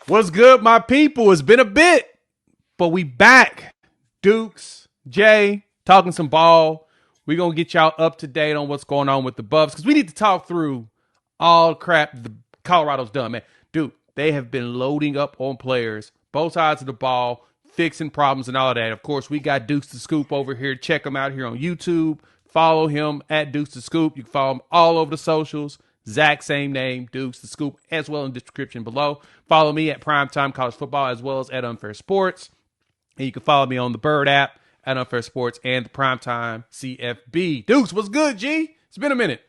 What's good, my people? It's been a bit, but we back. Dukes, Jay, talking some ball. We're going to get y'all up to date on what's going on with the Buffs because we need to talk through all crap the Colorado's done, man. Dude, they have been loading up on players, both sides of the ball, fixing problems and all of that. Of course, we got Dukes the Scoop over here. Check him out here on YouTube. Follow him at Dukes the Scoop. You can follow him all over the socials. Zach, same name, Dukes the Scoop, as well in the description below. Follow me at Primetime College Football as well as at Unfair Sports. And you can follow me on the Bird app at Unfair Sports and the Primetime CFB. Dukes, what's good, G? It's been a minute.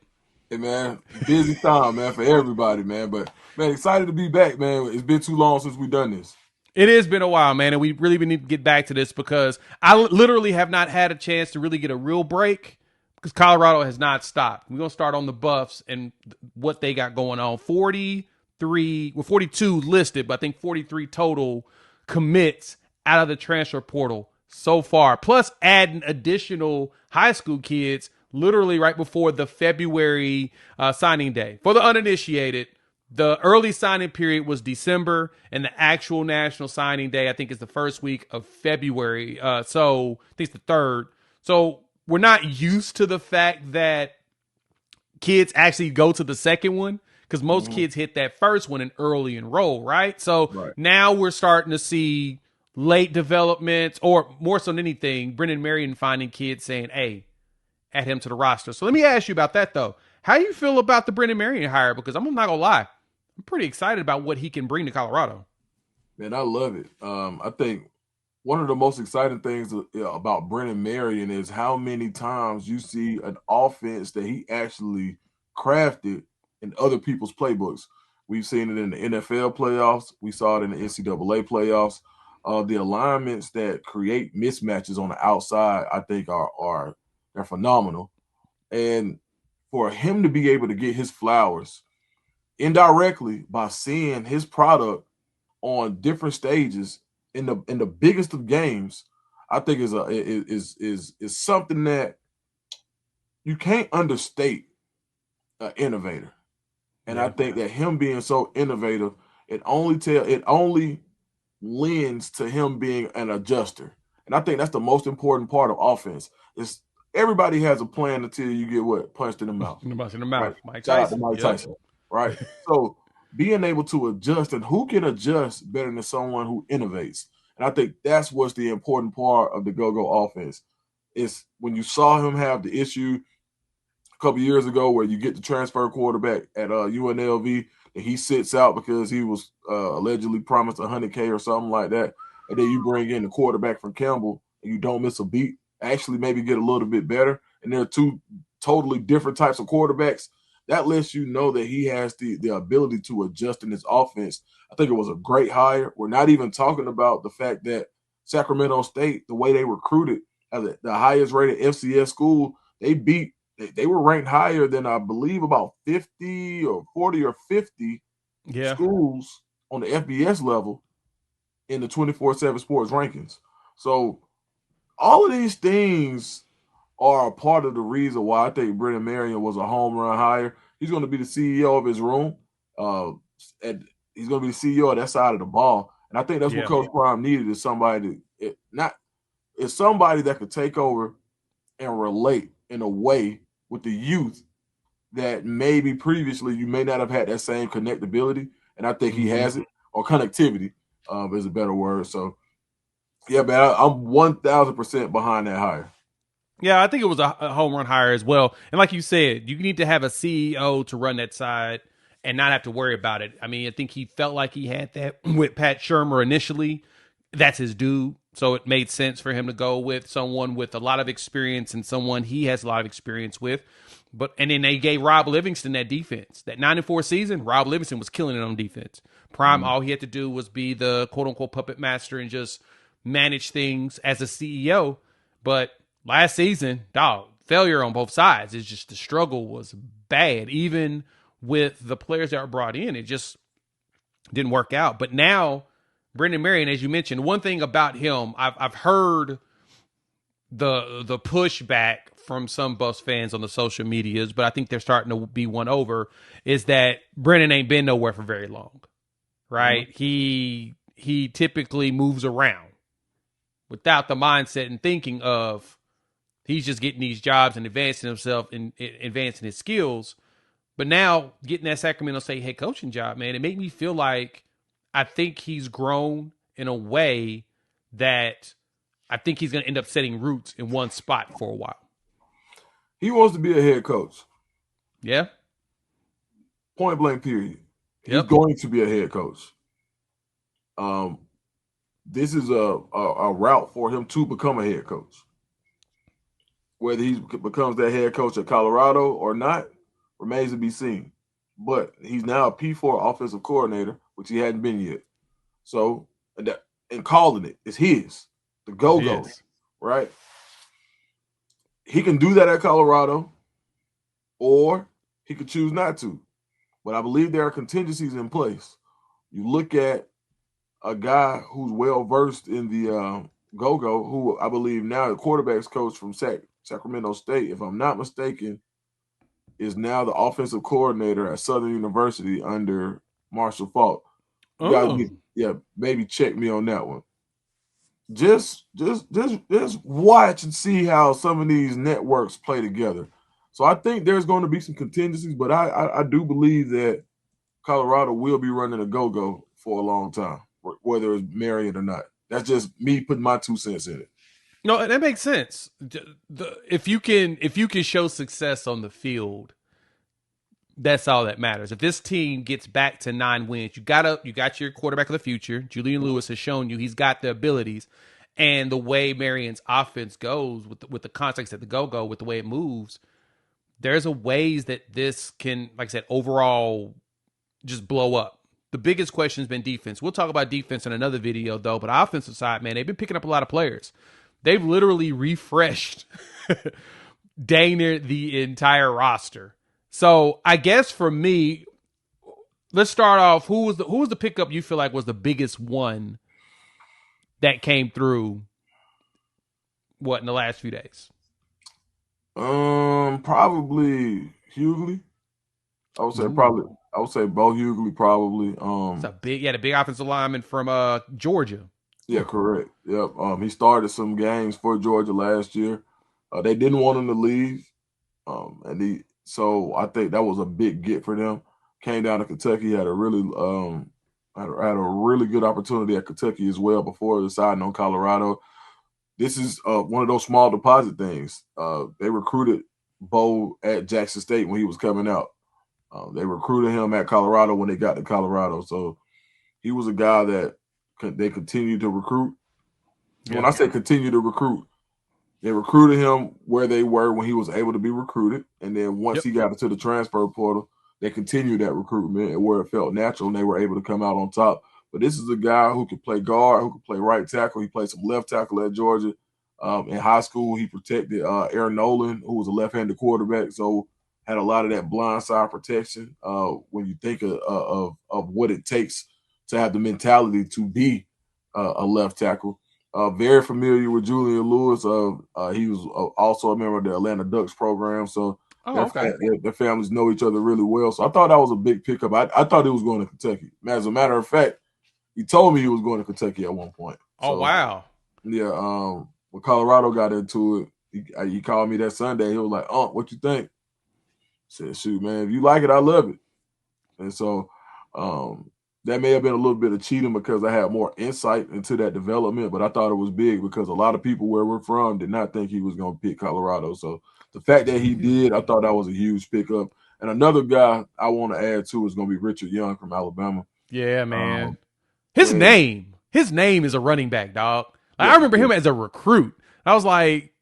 Hey, man, busy time, man, for everybody, man. But, man, excited to be back, man. It's been too long since we've done this. It has been a while, man, and we really need to get back to this because I literally have not had a chance to really get a real break because Colorado has not stopped. We're going to start on the Buffs and what they got going on. 42 listed, but I think 43 total commits out of the transfer portal so far, plus adding additional high school kids literally right before the February signing day. For the uninitiated, the early signing period was December, and the actual national signing day, I think, is the first week of February. So I think it's the 3rd. So we're not used to the fact that kids actually go to the second one because most kids hit that first one and early enroll, right? So now we're starting to see late developments, or more so than anything, Brendan Marion finding kids saying, hey, add him to the roster. So let me ask you about that, though. How do you feel about the Brendan Marion hire? Because I'm not going to lie, I'm pretty excited about what he can bring to Colorado. Man, I love it. I think one of the most exciting things about Brendan Marion is how many times you see an offense that he actually crafted in other people's playbooks. We've seen it in the NFL playoffs. We saw it in the NCAA playoffs. The alignments that create mismatches on the outside, I think, they're phenomenal. And for him to be able to get his flowers indirectly by seeing his product on different stages in the biggest of games, I think is something that you can't understate an innovator. And I think that him being so innovative, it only lends to him being an adjuster. And I think that's the most important part of offense. Is everybody has a plan until you get punched in the mouth. In the mouth. Right? Mike Shout out Tyson. to Mike Tyson. Right. So being able to adjust, and who can adjust better than someone who innovates? And I think that's what's the important part of the go-go offense. Is when you saw him have the issue a couple years ago where you get the transfer quarterback at UNLV and he sits out because he was allegedly promised $100K or something like that, and then you bring in the quarterback from Campbell and you don't miss a beat, actually maybe get a little bit better, and they're two totally different types of quarterbacks. That lets you know that he has the ability to adjust in his offense. I think it was a great hire. We're not even talking about the fact that Sacramento State, the way they recruited as the highest rated FCS school, they were ranked higher than, I believe, about 50 or 40 or 50 schools on the FBS level in the 24/7 sports rankings. So all of these things are a part of the reason why I think Brendan Marion was a home run hire. He's going to be the CEO of his room. And he's going to be the CEO of that side of the ball. And I think that's what Coach Prime needed, is somebody that could take over and relate in a way with the youth that maybe previously you may not have had that same connectability. And I think he has it, or connectivity is a better word. So, yeah, man, I'm 1,000% behind that hire. Yeah, I think it was a home run hire as well. And like you said, you need to have a CEO to run that side and not have to worry about it. I mean, I think he felt like he had that with Pat Shurmur initially. That's his dude. So it made sense for him to go with someone with a lot of experience and someone he has a lot of experience with. And then they gave Rob Livingston that defense. That 9-4 season, Rob Livingston was killing it on defense. Prime, all he had to do was be the quote-unquote puppet master and just manage things as a CEO. But last season, failure on both sides. It's just the struggle was bad. Even with the players that were brought in, it just didn't work out. But now, Brendan Marion, as you mentioned, one thing about him, I've heard the pushback from some Buffs fans on the social medias, but I think they're starting to be won over, is that Brendan ain't been nowhere for very long. right? He typically moves around without the mindset and thinking of he's just getting these jobs and advancing himself and advancing his skills. But now getting that Sacramento State head coaching job, man, it made me feel like I think he's grown in a way that I think he's going to end up setting roots in one spot for a while. He wants to be a head coach. Yeah. Point blank, period. He's Yep. going to be a head coach. This is a route for him to become a head coach. Whether he becomes that head coach at Colorado or not remains to be seen. But he's now a P4 offensive coordinator, which he hadn't been yet. So, and calling it, it's his. The go-go, right? He can do that at Colorado, or he could choose not to. But I believe there are contingencies in place. You look at a guy who's well-versed in the go-go, who I believe now the quarterback's coach from Sacramento State, if I'm not mistaken, is now the offensive coordinator at Southern University under Marshall Faulk. You guys, maybe check me on that one. Just watch and see how some of these networks play together. So I think there's going to be some contingencies, but I do believe that Colorado will be running a go-go for a long time, whether it's Marion or not. That's just me putting my 2 cents in it. No, that makes sense. If you can show success on the field, that's all that matters. If this team gets back to 9 wins, you got your quarterback of the future. Julian Lewis has shown you he's got the abilities, and the way Marion's offense goes with the context at the go-go, with the way it moves, there's a ways that this can, like I said, overall just blow up. The biggest question has been defense. We'll talk about defense in another video, though. But offensive side, man, they've been picking up a lot of players. They've literally refreshed dang near the entire roster. So I guess for me, let's start off. Who was the pickup you feel like was the biggest one that came through? What in the last few days? Probably Hughley. I would say Bo Hughley probably. It's a the big offensive lineman from Georgia. Yeah, correct. Yep. He started some games for Georgia last year. They didn't want him to leave, so I think that was a big get for them. Came down to Kentucky, had a really had a really good opportunity at Kentucky as well before deciding on Colorado. This is one of those small deposit things. They recruited Bo at Jackson State when he was coming out. They recruited him at Colorado when they got to Colorado. So he was a guy that they continued to recruit. Yeah. When I say continue to recruit, they recruited him where they were when he was able to be recruited. And then once he got into the transfer portal, they continued that recruitment and where it felt natural and they were able to come out on top. But this is a guy who could play guard, who could play right tackle. He played some left tackle at Georgia. In high school, he protected Aaron Nolan, who was a left-handed quarterback, so had a lot of that blind side protection. When you think of what it takes to have the mentality to be a left tackle. Very familiar with Julian Lewis. He was also a member of the Atlanta Ducks program, so their families know each other really well. So I thought that was a big pickup. I thought he was going to Kentucky. As a matter of fact, he told me he was going to Kentucky at one point. Oh, wow. Yeah. When Colorado got into it, he called me that Sunday. He was like, what you think? I said, shoot, man, if you like it, I love it. And so that may have been a little bit of cheating because I had more insight into that development, but I thought it was big because a lot of people where we're from did not think he was going to pick Colorado. So the fact that he did, I thought that was a huge pickup. And another guy I want to add to is going to be Richard Young from Alabama. Yeah, man. His name is a running back, dog. I remember him as a recruit. I was like,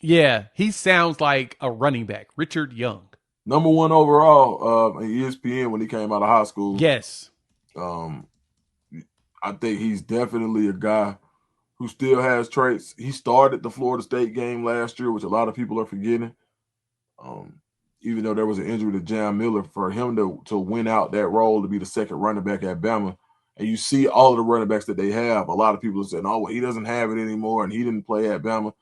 yeah, he sounds like a running back. Richard Young. Number 1 overall in ESPN when he came out of high school. Yes. I think he's definitely a guy who still has traits. He started the Florida State game last year, which a lot of people are forgetting. Even though there was an injury to Jam Miller, for him to win out that role to be the second running back at Bama. And you see all of the running backs that they have. A lot of people are saying, well, he doesn't have it anymore and he didn't play at Bama.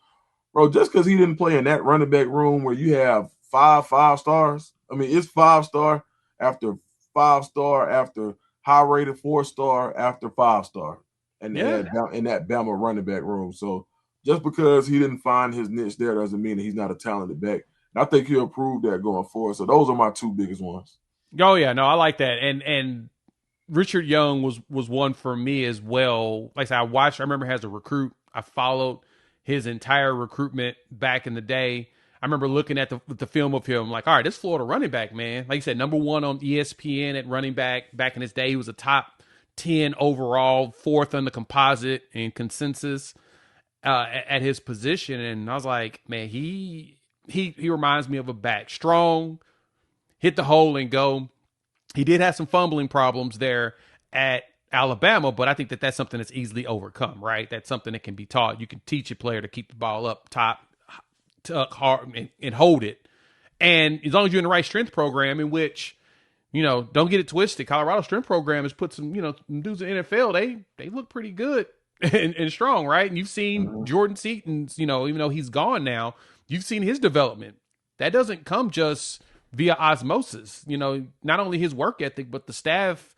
Bro, just because he didn't play in that running back room where you have 5 stars, I mean, it's 5-star after 5-star after high-rated 4-star after 5-star, and Yeah. in that Bama running back room. So just because he didn't find his niche there doesn't mean that he's not a talented back. And I think he'll prove that going forward. So those are my two biggest ones. Oh yeah, no, I like that. And Richard Young was one for me as well. Like I said, I remember as a recruit, I followed his entire recruitment back in the day. I remember looking at the film of him, like, all right, this Florida running back, man. Like you said, number one on ESPN at running back in his day. He was a top 10 overall, fourth on the composite and consensus at his position. And I was like, man, he reminds me of a back. Strong, hit the hole and go. He did have some fumbling problems there at Alabama, but I think that's something that's easily overcome, right? That's something that can be taught. You can teach a player to keep the ball up top, tuck hard, and hold it. And as long as you're in the right strength program, in which, don't get it twisted. Colorado strength program has put some, dudes in the NFL. They look pretty good and strong, right? And you've seen Jordan Seaton's, even though he's gone now, you've seen his development. That doesn't come just via osmosis. Not only his work ethic, but the staff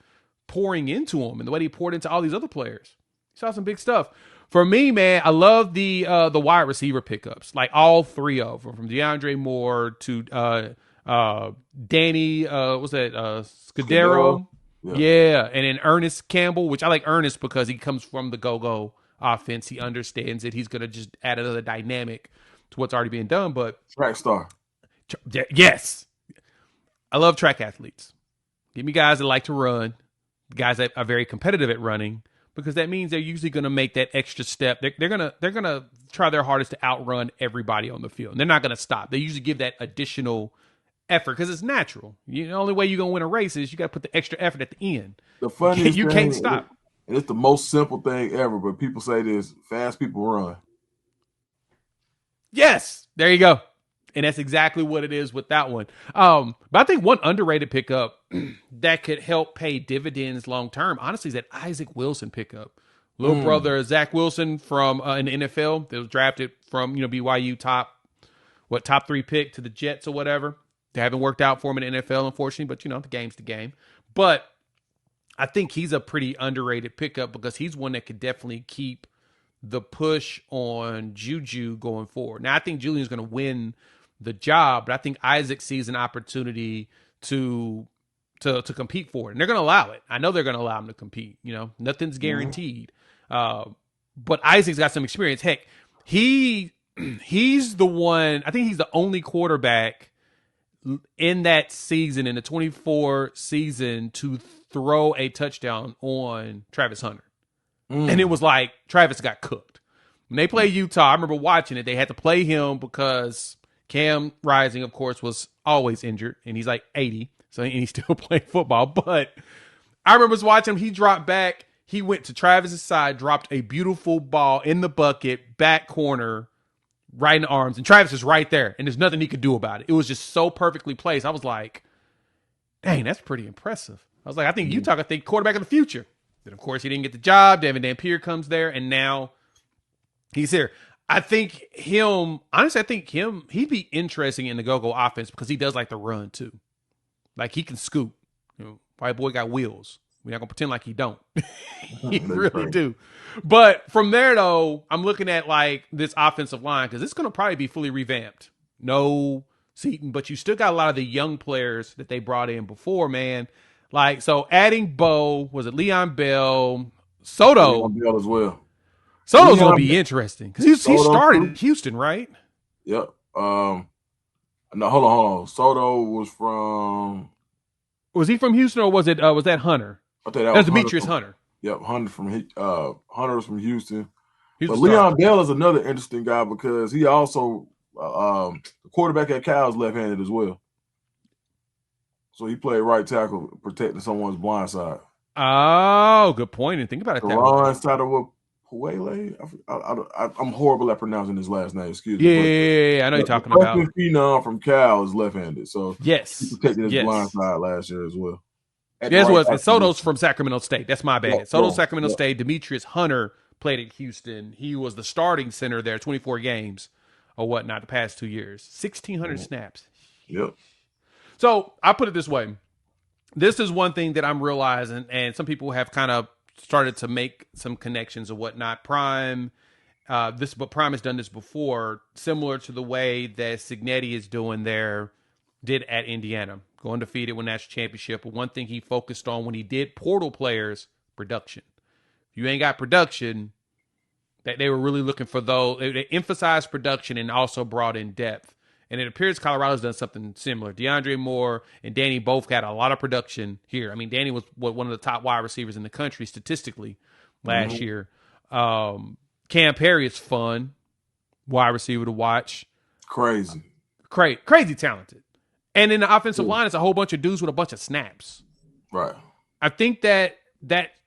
pouring into him and the way he poured into all these other players. He saw some big stuff. For me, man, I love the wide receiver pickups, like all three of them, from DeAndre Moore to Danny, what's that, Scudero? Yeah, and then Ernest Campbell, which I like Ernest because he comes from the go-go offense. He understands it. He's going to just add another dynamic to what's already being done. But track star. Yes. I love track athletes. Give me guys that like to run, guys that are very competitive at running, because that means they're usually going to make that extra step. They're gonna try their hardest to outrun everybody on the field. And they're not going to stop. They usually give that additional effort because it's natural. The only way you're going to win a race is you got to put the extra effort at the end. The funniest you thing, can't stop. And it's the most simple thing ever, but people say this: fast people run. Yes, there you go. And that's exactly what it is with that one. But I think one underrated pickup that could help pay dividends long term, honestly, is that Isaac Wilson pickup. Little brother Zach Wilson from in the NFL that was drafted from BYU top 3 pick to the Jets or whatever. They haven't worked out for him in the NFL, unfortunately, but the game's the game. But I think he's a pretty underrated pickup because he's one that could definitely keep the push on Juju going forward. Now, I think Julian's going to win the job, but I think Isaac sees an opportunity to compete for it, and they're going to allow it. I know they're going to allow him to compete. Nothing's guaranteed. But Isaac's got some experience. Heck, he's the one. I think he's the only quarterback in that season, in the 24 season, to throw a touchdown on Travis Hunter. And it was like Travis got cooked. When they played Utah, I remember watching it. They had to play him because Cam Rising, of course, was always injured, and he's like 80, and he still played football. But I remember watching him. He dropped back. He went to Travis's side, dropped a beautiful ball in the bucket, back corner, right in the arms, and Travis is right there, and there's nothing he could do about it. It was just so perfectly placed. I was like, dang, that's pretty impressive. I was like, I think Utah could think quarterback of the future. Then, of course, he didn't get the job. Devin Dampier comes there, and now he's here. I think he'd be interesting in the go-go offense because he does like to run, too. Like, he can scoop. White boy got wheels. We're not going to pretend like he don't. He really do. But from there, though, I'm looking at, like, this offensive line because it's going to probably be fully revamped. No Seaton, but you still got a lot of the young players that they brought in before, man. Like, so adding Bo, was it Leon Bell, Soto? Leon Bell as well. Soto's going to be interesting because he started in Houston, right? Yep. No, hold on. Soto was from. Was he from Houston or was that Hunter? That was Demetrius Hunter. Yep, Hunter was from Houston. But Leon Bell is another interesting guy because he also the quarterback at Cal's left-handed as well. So he played right tackle, protecting someone's blind side. Oh, good point. And think about it that way. I'm horrible at pronouncing his last name. Excuse me. Yeah. I know you're talking about. Phenom from Cal is left-handed, so yes, he protected his blind side last year as well. And Soto's from Sacramento State. That's my bad. Yeah, Soto's Sacramento State. Demetrius Hunter played at Houston. He was the starting center there, 24 games or whatnot the past 2 years, 1,600 snaps. Yep. So I put it this way. this is one thing that I'm realizing, and some people have kind of started to make some connections or whatnot. But Prime has done this before, similar to the way that Signetti is doing did at Indiana, go undefeated, win national championship. But one thing he focused on when he did portal players, production. If you ain't got production, that they were really looking for those. They emphasized production and also brought in depth. And it appears Colorado's done something similar. DeAndre Moore and Danny both got a lot of production here. I mean, Danny was one of the top wide receivers in the country statistically last year. Cam Perry is fun, wide receiver to watch. Crazy Talented. And in the offensive line, it's a whole bunch of dudes with a bunch of snaps. Right. I think that's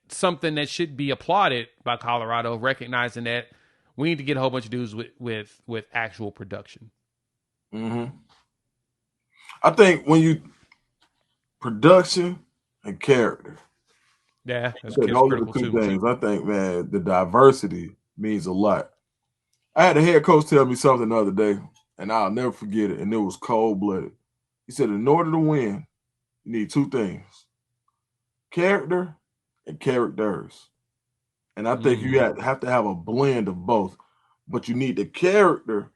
something that should be applauded by Colorado, recognizing that we need to get a whole bunch of dudes with actual production. Mm-hmm. I think when you production and character. Yeah, those are the two things. I think, man, the diversity means a lot. I had a head coach tell me something the other day, and I'll never forget it, and it was cold-blooded. He said, in order to win, you need two things, character and characters. And I think you have to have a blend of both, but you need the character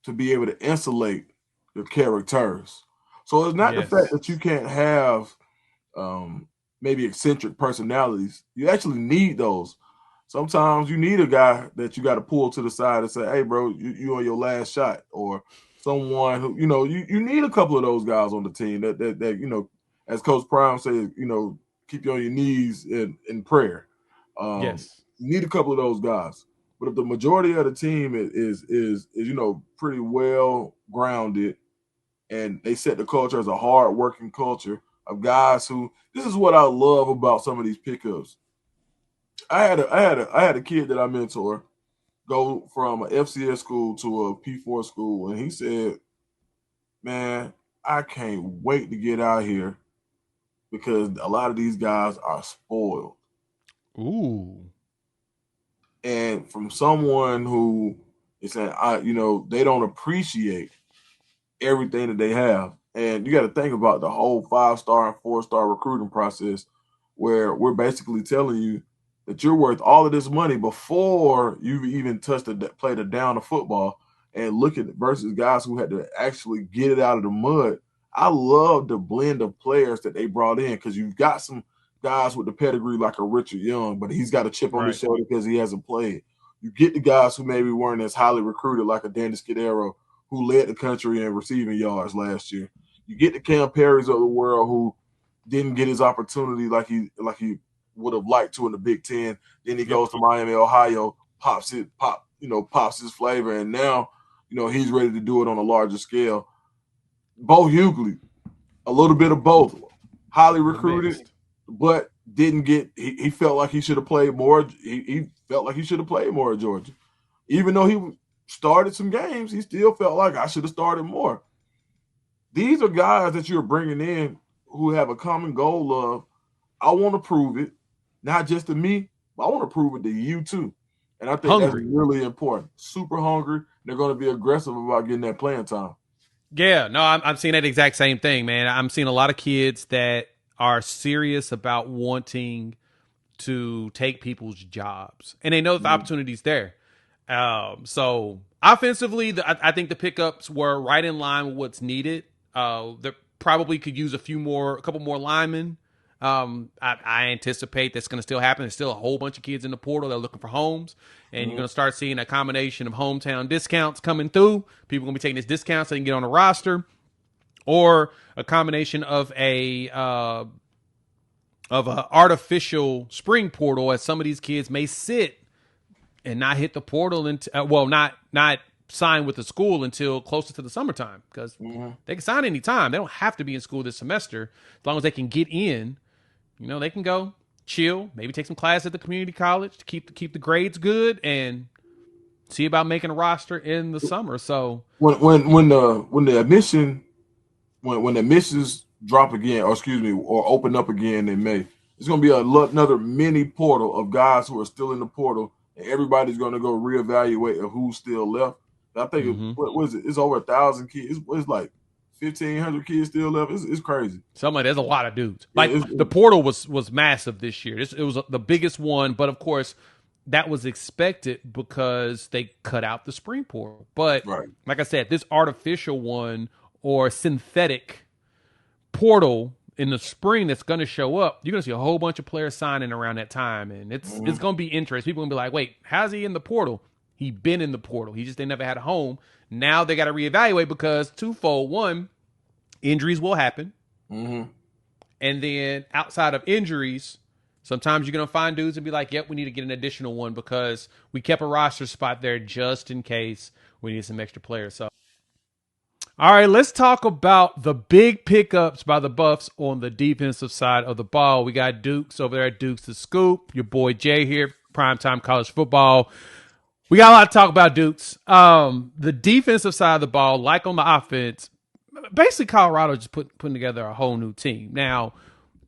to be able to insulate your characters. So it's not the fact that you can't have maybe eccentric personalities. You actually need those. Sometimes you need a guy that you got to pull to the side and say, hey, bro, you on your last shot. Or someone who, you need a couple of those guys on the team that as Coach Prime says, keep you on your knees in prayer. You need a couple of those guys. But if the majority of the team is pretty well grounded, and they set the culture as a hard working culture of guys who, this is what I love about some of these pickups. I had a kid that I mentor go from an FCS school to a P4 school, and he said, man, I can't wait to get out here because a lot of these guys are spoiled. Ooh. And from someone who is saying, they don't appreciate everything that they have. And you got to think about the whole 5-star and 4-star recruiting process, where we're basically telling you that you're worth all of this money before you've even played a down of football, and look at it versus guys who had to actually get it out of the mud. I love the blend of players that they brought in, because you've got some guys with the pedigree like a Richard Young, but he's got a chip on his shoulder because he hasn't played. You get the guys who maybe weren't as highly recruited like a Danny Scudero, who led the country in receiving yards last year. You get the Cam Perrys of the world who didn't get his opportunity like he would have liked to in the Big Ten. Then he goes to Miami, Ohio, pops his flavor, and now he's ready to do it on a larger scale. Bo Hughley, a little bit of both, highly recruited, but didn't get. He felt like he should have played more. He felt like he should have played more at Georgia, even though he started some games. He still felt like I should have started more. These are guys that you're bringing in who have a common goal of, I want to prove it, not just to me, but I want to prove it to you too. And I think that's really important. Super hungry. They're going to be aggressive about getting that playing time. Yeah, no, I'm seeing that exact same thing, man. I'm seeing a lot of kids that are serious about wanting to take people's jobs, and they know the opportunity's there. So offensively, I think the pickups were right in line with what's needed. They probably could use a couple more linemen. I anticipate that's going to still happen. There's still a whole bunch of kids in the portal that are looking for homes, and you're going to start seeing a combination of hometown discounts coming through. People are going to be taking this discount so they can get on a roster, or a combination of a artificial spring portal, as some of these kids may sit and not hit the portal not sign with the school until closer to the summertime, because they can sign anytime. They don't have to be in school this semester. As long as they can get in, they can go chill, maybe take some class at the community college to keep the grades good, and see about making a roster in the summer. So when the admissions drop again, or open up again in May, it's going to be another mini portal of guys who are still in the portal, and everybody's going to go reevaluate of who's still left. I think what is it? It's over 1,000 kids. It's like 1,500 kids still left. It's crazy. Something like, there's a lot of dudes. Yeah, Like the portal was massive this year. It was the biggest one, but of course that was expected because they cut out the spring portal. But like I said, this artificial one or synthetic portal in the spring that's going to show up, you're going to see a whole bunch of players signing around that time, and it's going to be interesting. People going to be like, wait, how's he in the portal? He been in the portal. They never had a home. Now they got to reevaluate because twofold. One, injuries will happen. And then outside of injuries, sometimes you're going to find dudes and be like, yep, we need to get an additional one because we kept a roster spot there just in case we need some extra players. So, all right, let's talk about the big pickups by the Buffs on the defensive side of the ball. We got Dukes over there at Dukes the Scoop. Your boy Jay here, Primetime College Football. We got a lot to talk about, Dukes. The defensive side of the ball, like on the offense, basically Colorado just putting together a whole new team. Now,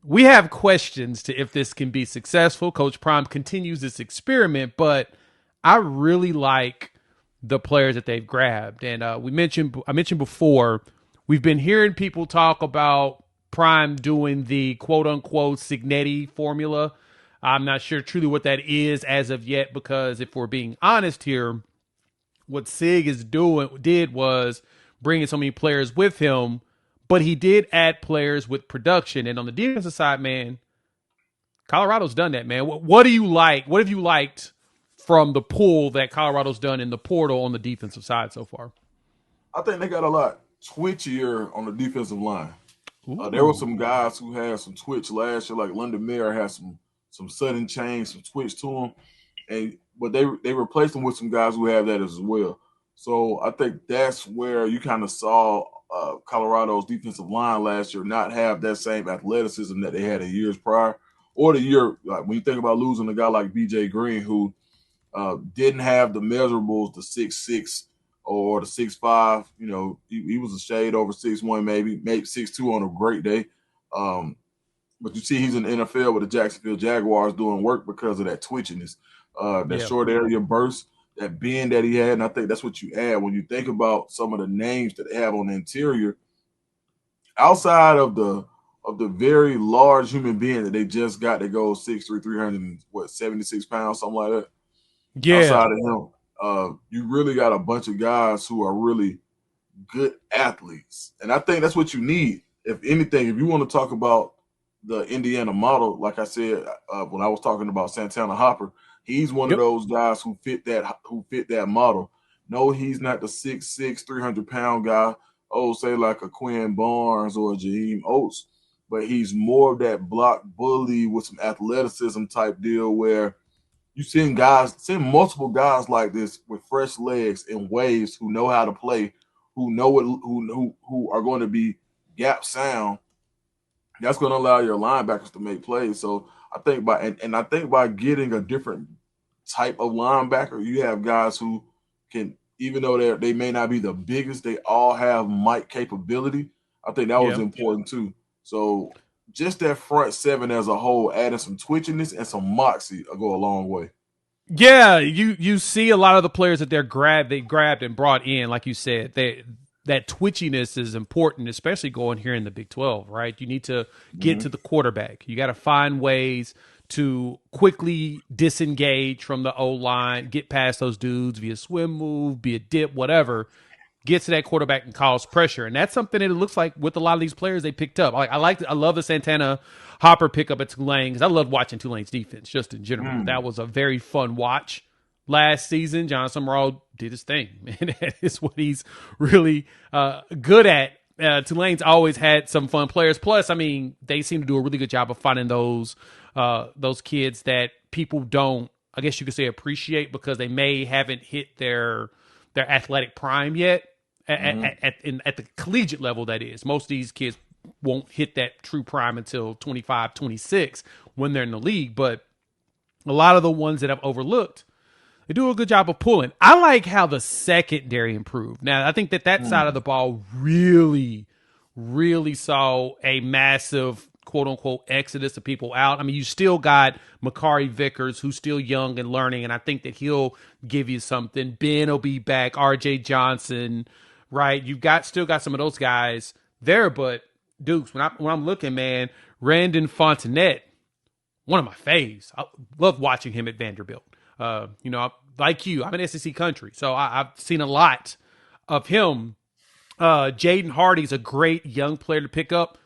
we have questions to if this can be successful. Coach Prime continues this experiment, but I really like the players that they've grabbed. And I mentioned before, we've been hearing people talk about Prime doing the quote-unquote Signetti formula. I'm not sure truly what that is as of yet, because if we're being honest here, what Sig did was bringing so many players with him, but he did add players with production. And on the defensive side, man, Colorado's done that, man. What do you like? What have you liked from the pool that Colorado's done in the portal on the defensive side so far? I think they got a lot twitchier on the defensive line. There were some guys who had some twitch last year, like London Mayer had some sudden change, some twitch to him, but they replaced him with some guys who have that as well. So I think that's where you kind of saw Colorado's defensive line last year not have that same athleticism that they had in years prior, or the year like when you think about losing a guy like BJ Green who didn't have the measurables, the 6'6" or the 6'5". You know, he was a shade over 6'1", maybe 6'2" on a great day. But you see he's in the NFL with the Jacksonville Jaguars doing work because of that twitchiness, short area burst, that bend that he had. And I think that's what you add when you think about some of the names that they have on the interior. Outside of the very large human being that they just got that goes 6'3", 376 pounds, something like that. Yeah. Outside of him, you really got a bunch of guys who are really good athletes. And I think that's what you need. If anything, if you want to talk about the Indiana model, like I said when I was talking about Santana Hopper, he's one of those guys who fit that model. No, he's not the 6'6", 300-pound guy, say like a Quinn Barnes or a Jaheim Oates, but he's more of that block bully with some athleticism type deal where you seeing multiple guys like this with fresh legs and waves who know how to play, who are going to be gap sound. That's going to allow your linebackers to make plays. So I think by getting a different type of linebacker, you have guys who can, even though they may not be the biggest, they all have mic capability. I think that was important too. So just that front seven as a whole, adding some twitchiness and some moxie will go a long way. Yeah, you see a lot of the players that they grabbed and brought in, like you said, that twitchiness is important, especially going here in the Big 12, right? You need to get to the quarterback. You got to find ways to quickly disengage from the O-line, get past those dudes via swim move, be a dip, whatever, get to that quarterback and cause pressure. And that's something that it looks like with a lot of these players they picked up. I love the Santana Hopper pickup at Tulane because I love watching Tulane's defense just in general. That was a very fun watch. Last season, John Summerall did his thing, man. That is what he's really good at. Tulane's always had some fun players. Plus, I mean, they seem to do a really good job of finding those kids that people don't, I guess you could say, appreciate because they may haven't hit their athletic prime yet at the collegiate level. That is, most of these kids won't hit that true prime until 25, 26 when they're in the league. But a lot of the ones that I've overlooked, they do a good job of pulling. I like how the secondary improved. Now, I think that side of the ball really, really saw a massive, quote-unquote, exodus of people out. I mean, you still got Makari Vickers, who's still young and learning, and I think that he'll give you something. Ben will be back, R.J. Johnson, right? You've still got some of those guys, there. But Dukes, when I'm looking, man, Randon Fontenette, one of my faves. I love watching him at Vanderbilt. Like you, I'm an SEC country, so I've seen a lot of him. Jaden Hardy's a great young player to pick up.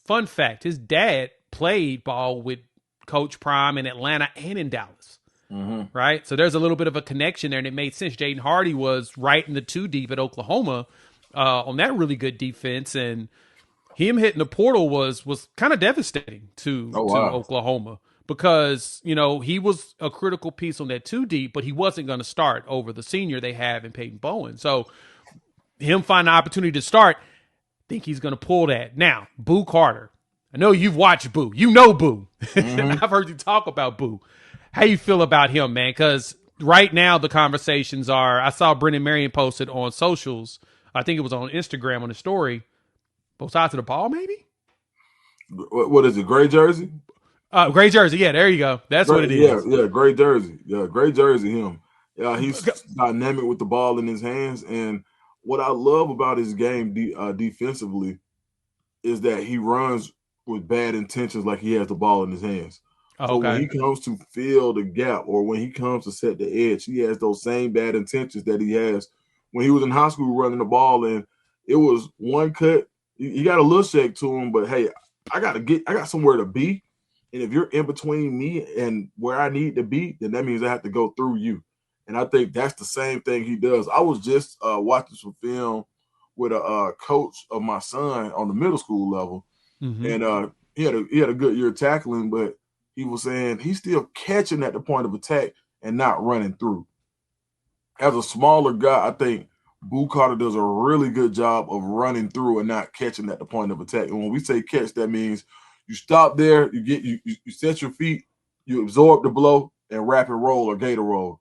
Fun fact, his dad played ball with Coach Prime in Atlanta and in Dallas. Mm-hmm. Right? So there's a little bit of a connection there, and it made sense. Jaden Hardy was right in the 2 deep at Oklahoma on that really good defense, and him hitting the portal was kind of devastating to Oklahoma because, he was a critical piece on that 2 deep, but he wasn't going to start over the senior they have in Peyton Bowen. So him finding the opportunity to start, I think he's going to pull that. Now, Boo Carter. I know you've watched Boo. You know Boo. Mm-hmm. I've heard you talk about Boo. How you feel about him, man? Because right now the conversations are, I saw Brendan Marion posted on socials. I think it was on Instagram on the story. Both sides of the ball, maybe? What is it, gray jersey? Gray jersey, yeah, there you go. That's what it is. Yeah, gray jersey. Yeah, gray jersey, him. Yeah, he's dynamic with the ball in his hands. And what I love about his game defensively is that he runs with bad intentions like he has the ball in his hands. So when he comes to fill the gap or when he comes to set the edge, he has those same bad intentions that he has when he was in high school running the ball. And it was one cut. You got a little shake to him, but hey, I got somewhere to be. And if you're in between me and where I need to be, then that means I have to go through you. And I think that's the same thing he does. I was just watching some film with a coach of my son on the middle school level. Mm-hmm. And he had a good year tackling, but he was saying he's still catching at the point of attack and not running through. As a smaller guy, I think Boo Carter does a really good job of running through and not catching at the point of attack. And when we say catch, that means you stop there, you set your feet, you absorb the blow, and rapid roll or gator roll.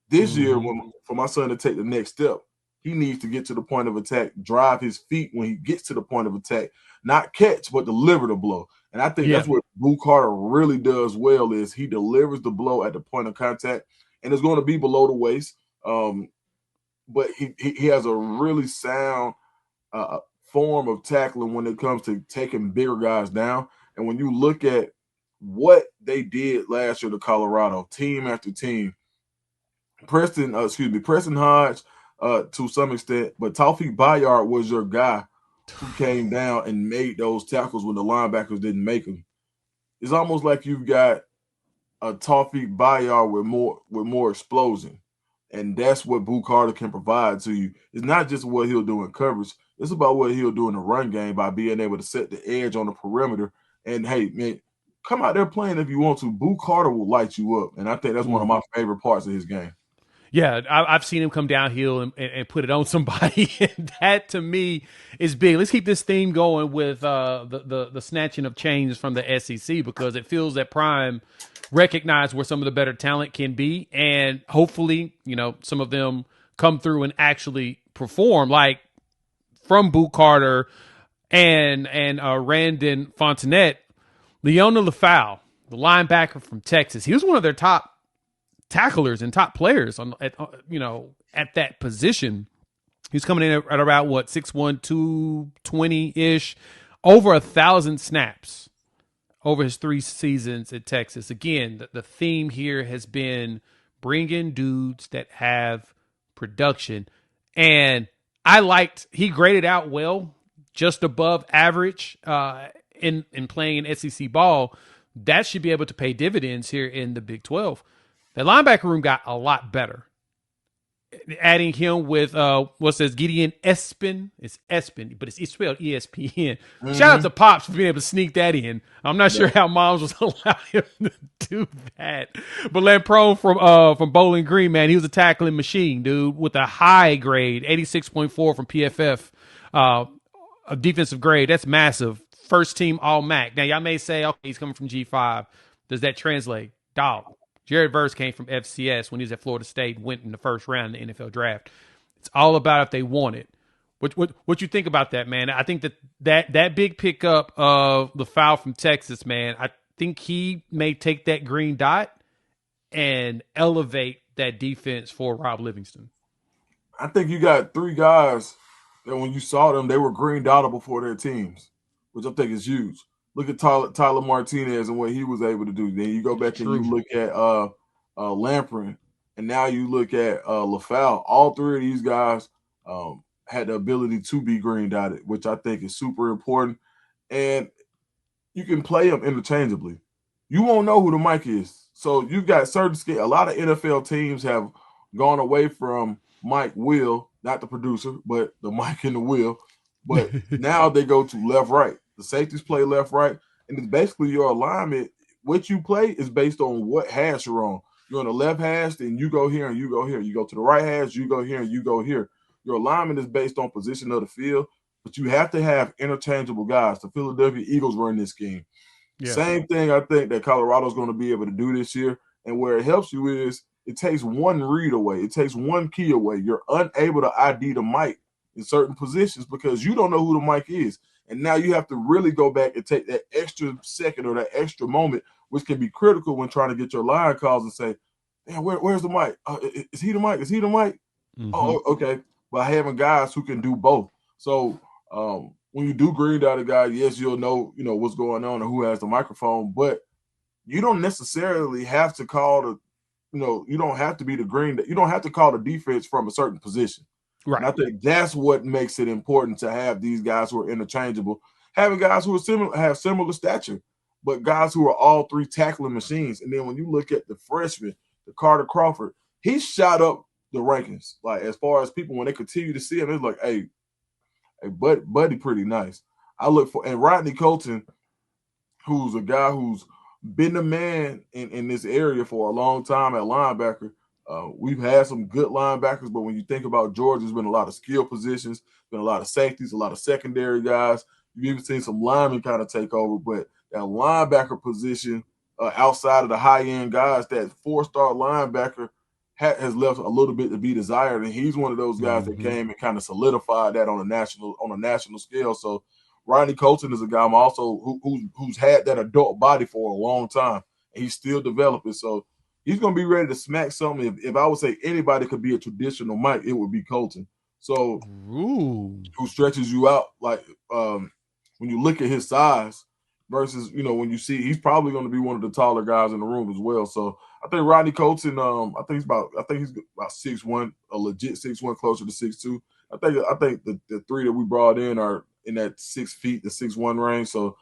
This year, for my son to take the next step, he needs to get to the point of attack, drive his feet when he gets to the point of attack, not catch, but deliver the blow. And I think that's what Boo Carter really does well is he delivers the blow at the point of contact, and it's going to be below the waist. But he has a really sound form of tackling when it comes to taking bigger guys down. And when you look at what they did last year to Colorado, team after team, Preston Hodge to some extent, but Taufik Bayard was your guy who came down and made those tackles when the linebackers didn't make them. It's almost like you've got a Taufik Bayard with more explosion. And that's what Boo Carter can provide to you. It's not just what he'll do in coverage. It's about what he'll do in the run game by being able to set the edge on the perimeter. And, hey, man, come out there playing if you want to. Boo Carter will light you up. And I think that's one of my favorite parts of his game. Yeah, I've seen him come downhill and put it on somebody. And that, to me, is big. Let's keep this theme going with the snatching of chains from the SEC because it feels that Prime recognize where some of the better talent can be. And hopefully, some of them come through and actually perform, like from Boo Carter and Randon Fontenette. Liona Lefau, the linebacker from Texas, he was one of their top tacklers and top players at that position. He's coming in at about 6'1", 220-ish, over 1,000 snaps over his 3 seasons at Texas. Again, the theme here has been bring in dudes that have production. And he graded out well, just above average in playing in SEC ball. That should be able to pay dividends here in the Big 12. The linebacker room got a lot better. Adding him with Gideon Espin. It's Espin, but it's spelled ESPN. Mm-hmm. Shout out to Pops for being able to sneak that in. I'm not sure how Moms was allowing him to do that. But Lamprone from Bowling Green, man, he was a tackling machine, dude, with a high grade, 86.4 from PFF, a defensive grade. That's massive. First team All-MAC. Now, y'all may say, okay, he's coming from G5. Does that translate? Dog. Jared Verse came from FCS when he was at Florida State, went in the first round in the NFL draft. It's all about if they want it. What you think about that, man? I think that big pickup of the foul from Texas, man, I think he may take that green dot and elevate that defense for Rob Livingston. I think you got 3 guys that when you saw them, they were green dotted before their teams, which I think is huge. Look at Tyler Martinez and what he was able to do. Then you go back and you look at Lamprin, and now you look at Lefau. All three of these guys had the ability to be green dotted, which I think is super important. And you can play them interchangeably. You won't know who the mic is. So you've got certain skill. A lot of NFL teams have gone away from Mike Will, not the producer, but the mic and the wheel. But now they go to left, right. The safeties play left, right. And it's basically your alignment. What you play is based on what hash you're on. You're on the left hash, then you go here and you go here. You go to the right hash, you go here and you go here. Your alignment is based on position of the field, but you have to have interchangeable guys. The Philadelphia Eagles run this scheme. Yeah. Same thing I think that Colorado's going to be able to do this year. And where it helps you is it takes one read away. It takes one key away. You're unable to ID the mic in certain positions because you don't know who the mic is. And now you have to really go back and take that extra second or that extra moment, which can be critical when trying to get your line calls and say, man, where's the mic? Is he the mic? Is he the mic? Mm-hmm. Oh, okay. By having guys who can do both. So when you do green dotted guy, yes, you'll know, what's going on and who has the microphone, but you don't necessarily have to call the, you don't have to be the green. You don't have to call the defense from a certain position. Right. And I think that's what makes it important to have these guys who are interchangeable, having guys who are have similar stature, but guys who are all three tackling machines. And then when you look at the freshman, the Carter Crawford, he shot up the rankings. Like as far as people, when they continue to see him, it's like, hey, buddy, pretty nice. I look for, and Rodney Colton, who's a guy who's been the man in this area for a long time at linebacker. We've had some good linebackers, but when you think about Georgia, there's been a lot of skill positions, been a lot of safeties, a lot of secondary guys. You've even seen some linemen kind of take over, but that linebacker position outside of the high-end guys, that four-star linebacker has left a little bit to be desired, and he's one of those guys that came and kind of solidified that on a national scale. So Rodney Colton is a guy I'm also who's had that adult body for a long time, and he's still developing. So he's going to be ready to smack something. If I would say anybody could be a traditional mic, it would be Colton. So who stretches you out like when you look at his size versus, when you see he's probably going to be one of the taller guys in the room as well. So I think Rodney Colton, I think he's about 6'1", a legit 6'1", closer to 6'2". I think the three that we brought in are in that 6 feet to 6'1" range. So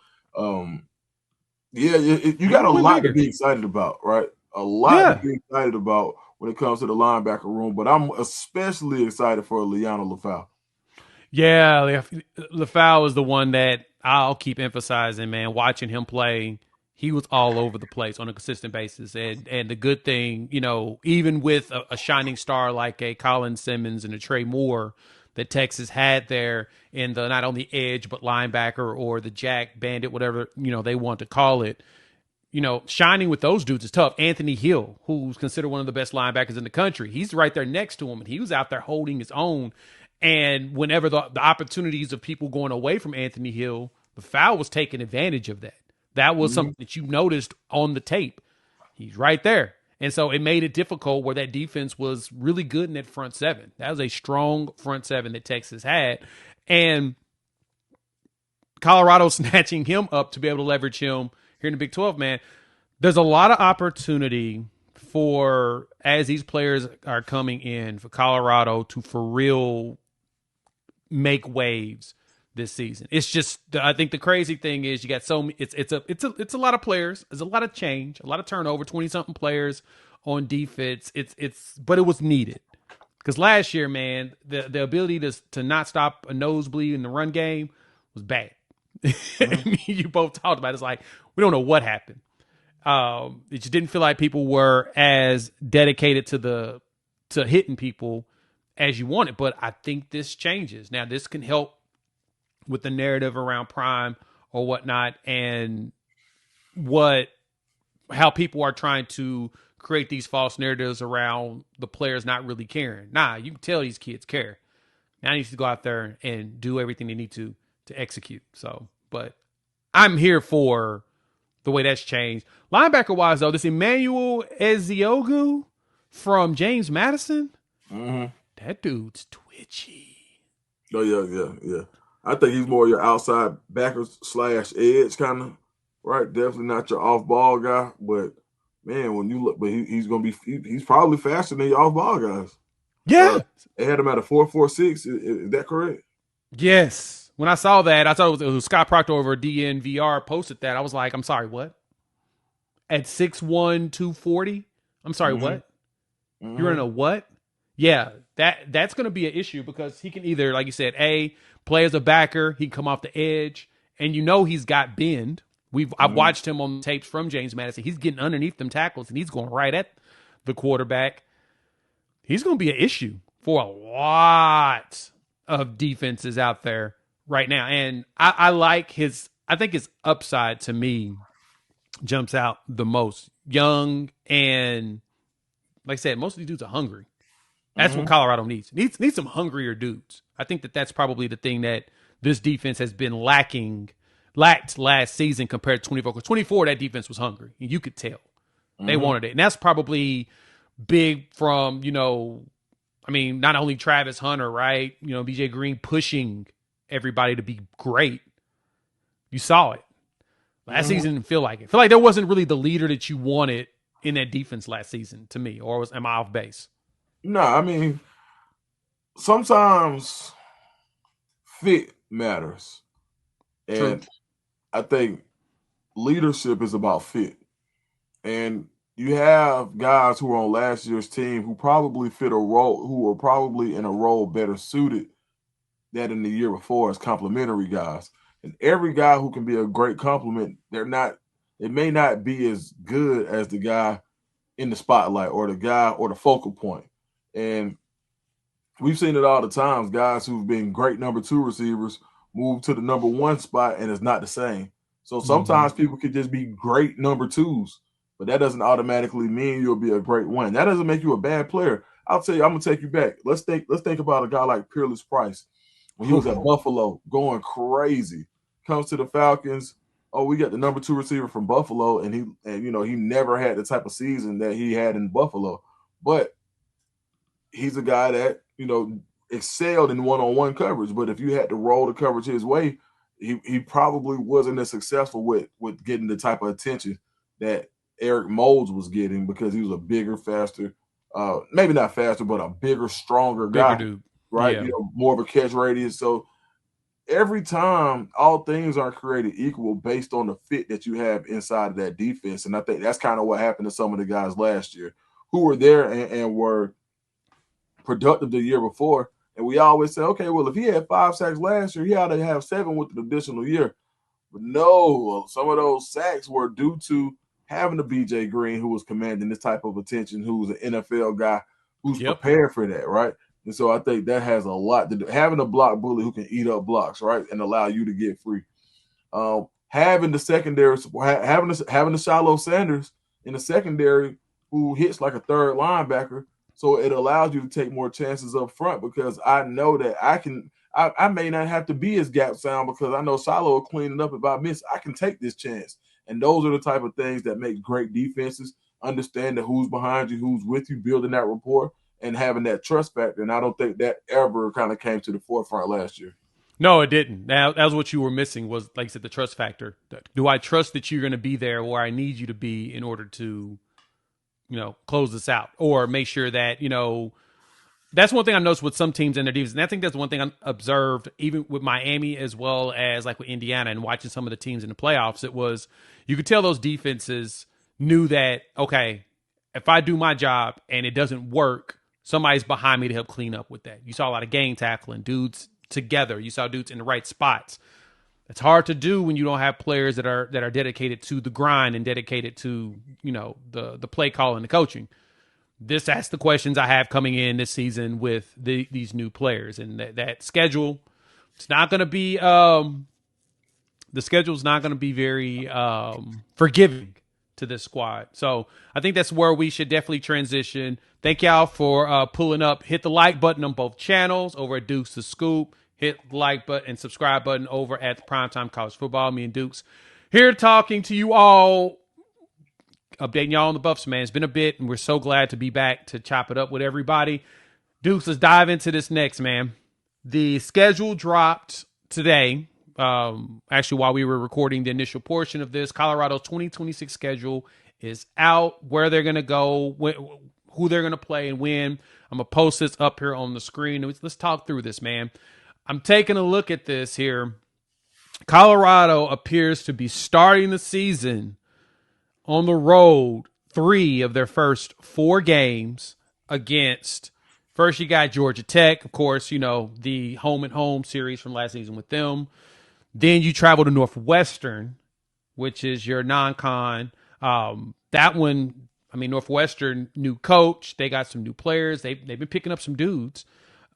you got a lot to be excited about, right? A lot to be excited about when it comes to the linebacker room, but I'm especially excited for Liona Lefau. Yeah, Lefau is the one that I'll keep emphasizing, man. Watching him play, he was all over the place on a consistent basis. And the good thing, even with a shining star like a Colin Simmons and a Trey Moore that Texas had there in the not only edge but linebacker or the jack bandit, whatever they want to call it, shining with those dudes is tough. Anthony Hill, who's considered one of the best linebackers in the country, he's right there next to him, and he was out there holding his own. And whenever the opportunities of people going away from Anthony Hill, Lefau was taking advantage of that. That was something that you noticed on the tape. He's right there. And so it made it difficult where that defense was really good in that front seven. That was a strong front seven that Texas had. And Colorado snatching him up to be able to leverage him here in the Big 12, man. There's a lot of opportunity for, as these players are coming in, for Colorado to for real make waves this season. It's just, I think the crazy thing is you got it's a lot of players. There's a lot of change, a lot of turnover, 20-something players on defense. But it was needed. Because last year, man, the ability to not stop a nosebleed in the run game was bad. You both talked about it. It's like, we don't know what happened. It just didn't feel like people were as dedicated to hitting people as you wanted. But I think this changes. Now, this can help with the narrative around Prime or whatnot, and how people are trying to create these false narratives around the players not really caring. Nah, you can tell these kids care. Now they need to go out there and do everything they need to execute. So, but I'm here for the way that's changed. Linebacker wise, though, this Emmanuel Eziogu from James Madison, that dude's twitchy. Oh yeah. I think he's more your outside backer slash edge kind of, right? Definitely not your off ball guy, but man, when you look, but he's gonna be he's probably faster than your off ball guys. Yeah. They had him at a 4.46. Is that correct? Yes. When I saw that, I thought it was Scott Proctor over DNVR posted that. I was like, I'm sorry, what? At 6'1", 240? I'm sorry, Mm-hmm. what? You're in a what? Yeah, that's going to be an issue because he can either, like you said, play as a backer, he can come off the edge, and he's got bend. I've watched him on tapes from James Madison. He's getting underneath them tackles and he's going right at the quarterback. He's going to be an issue for a lot of defenses out there right now. And I think his upside to me jumps out the most. Young and, like I said, most of these dudes are hungry. That's what Colorado needs. Needs some hungrier dudes. I think that's probably the thing that this defense has been lacked last season compared to 24. Because 24, that defense was hungry. You could tell. They wanted it. And that's probably big from, not only Travis Hunter, right? BJ Green pushing everybody to be great. You saw it. Last season didn't feel like it. I feel like there wasn't really the leader that you wanted in that defense last season to me. Or am I off base? No, I mean, sometimes fit matters. And I think leadership is about fit. And you have guys who are on last year's team who probably fit a role, who are probably in a role better suited than in the year before as complementary guys. And every guy who can be a great complement, they may not be as good as the guy in the spotlight or the guy or the focal point. And we've seen it all the times. Guys who've been great number 2 receivers move to the number 1 spot and it's not the same. So sometimes people could just be great number 2s, but that doesn't automatically mean you'll be a great 1. That doesn't make you a bad player. I'll tell you, I'm gonna take you back. Let's think about a guy like Peerless Price when he was at Buffalo, going crazy. Comes to the Falcons. Oh, we got the number 2 receiver from Buffalo, and he never had the type of season that he had in Buffalo, but he's a guy that, excelled in one-on-one coverage. But if you had to roll the coverage his way, he probably wasn't as successful with getting the type of attention that Eric Moulds was getting because he was a bigger, faster, maybe not faster, but a bigger, stronger guy, dude. right? Yeah. More of a catch radius. So every time, all things aren't created equal based on the fit that you have inside of that defense. And I think that's kind of what happened to some of the guys last year who were there and were productive the year before. And we always say, okay, well, if he had 5 sacks last year, he ought to have 7 with an additional year. But no, some of those sacks were due to having a BJ Green who was commanding this type of attention, who's an NFL guy who's prepared for that, right? And so I think that has a lot to do. Having a block bully who can eat up blocks, right, and allow you to get free. Having the secondary, having the Shiloh Sanders in the secondary who hits like a third linebacker, so it allows you to take more chances up front because I know that I may not have to be as gap sound because I know Shiloh will clean it up if I miss. I can take this chance. And those are the type of things that make great defenses. Understand that who's behind you, who's with you, building that rapport and having that trust factor. And I don't think that ever kind of came to the forefront last year. No, it didn't. Now, that was what you were missing was, like I said, the trust factor. Do I trust that you're going to be there where I need you to be in order to, close this out or make sure that, that's one thing I noticed with some teams in their defense. And I think that's one thing I observed even with Miami as well as like with Indiana and watching some of the teams in the playoffs. It was, you could tell those defenses knew that, okay, if I do my job and it doesn't work, somebody's behind me to help clean up with that. You saw a lot of gang tackling, dudes together. You saw dudes in the right spots. It's hard to do when you don't have players that are dedicated to the grind and dedicated to, the play call and the coaching. That's the questions I have coming in this season with these new players and that schedule. It's not going to be the schedule's not going to be very forgiving to this squad. So I think that's where we should definitely transition. Thank y'all for pulling up. Hit the like button on both channels over at Dukes to Scoop. Hit the like button and subscribe button over at the Primetime College Football. Me and Dukes here talking to you all, updating y'all on the Buffs, man. It's been a bit, and we're so glad to be back to chop it up with everybody. Dukes, let's dive into this next, man. The schedule dropped today. Actually, while we were recording the initial portion of this, Colorado's 2026 schedule is out. Where they're going to go, who they're going to play, and when. I'm going to post this up here on the screen. Let's talk through this, man. I'm taking a look at this here. Colorado appears to be starting the season on the road 3 of their first 4 games against. First, you got Georgia Tech, of course, the home and home series from last season with them. Then you travel to Northwestern, which is your non-con. That one, Northwestern, new coach. They got some new players. They've been picking up some dudes.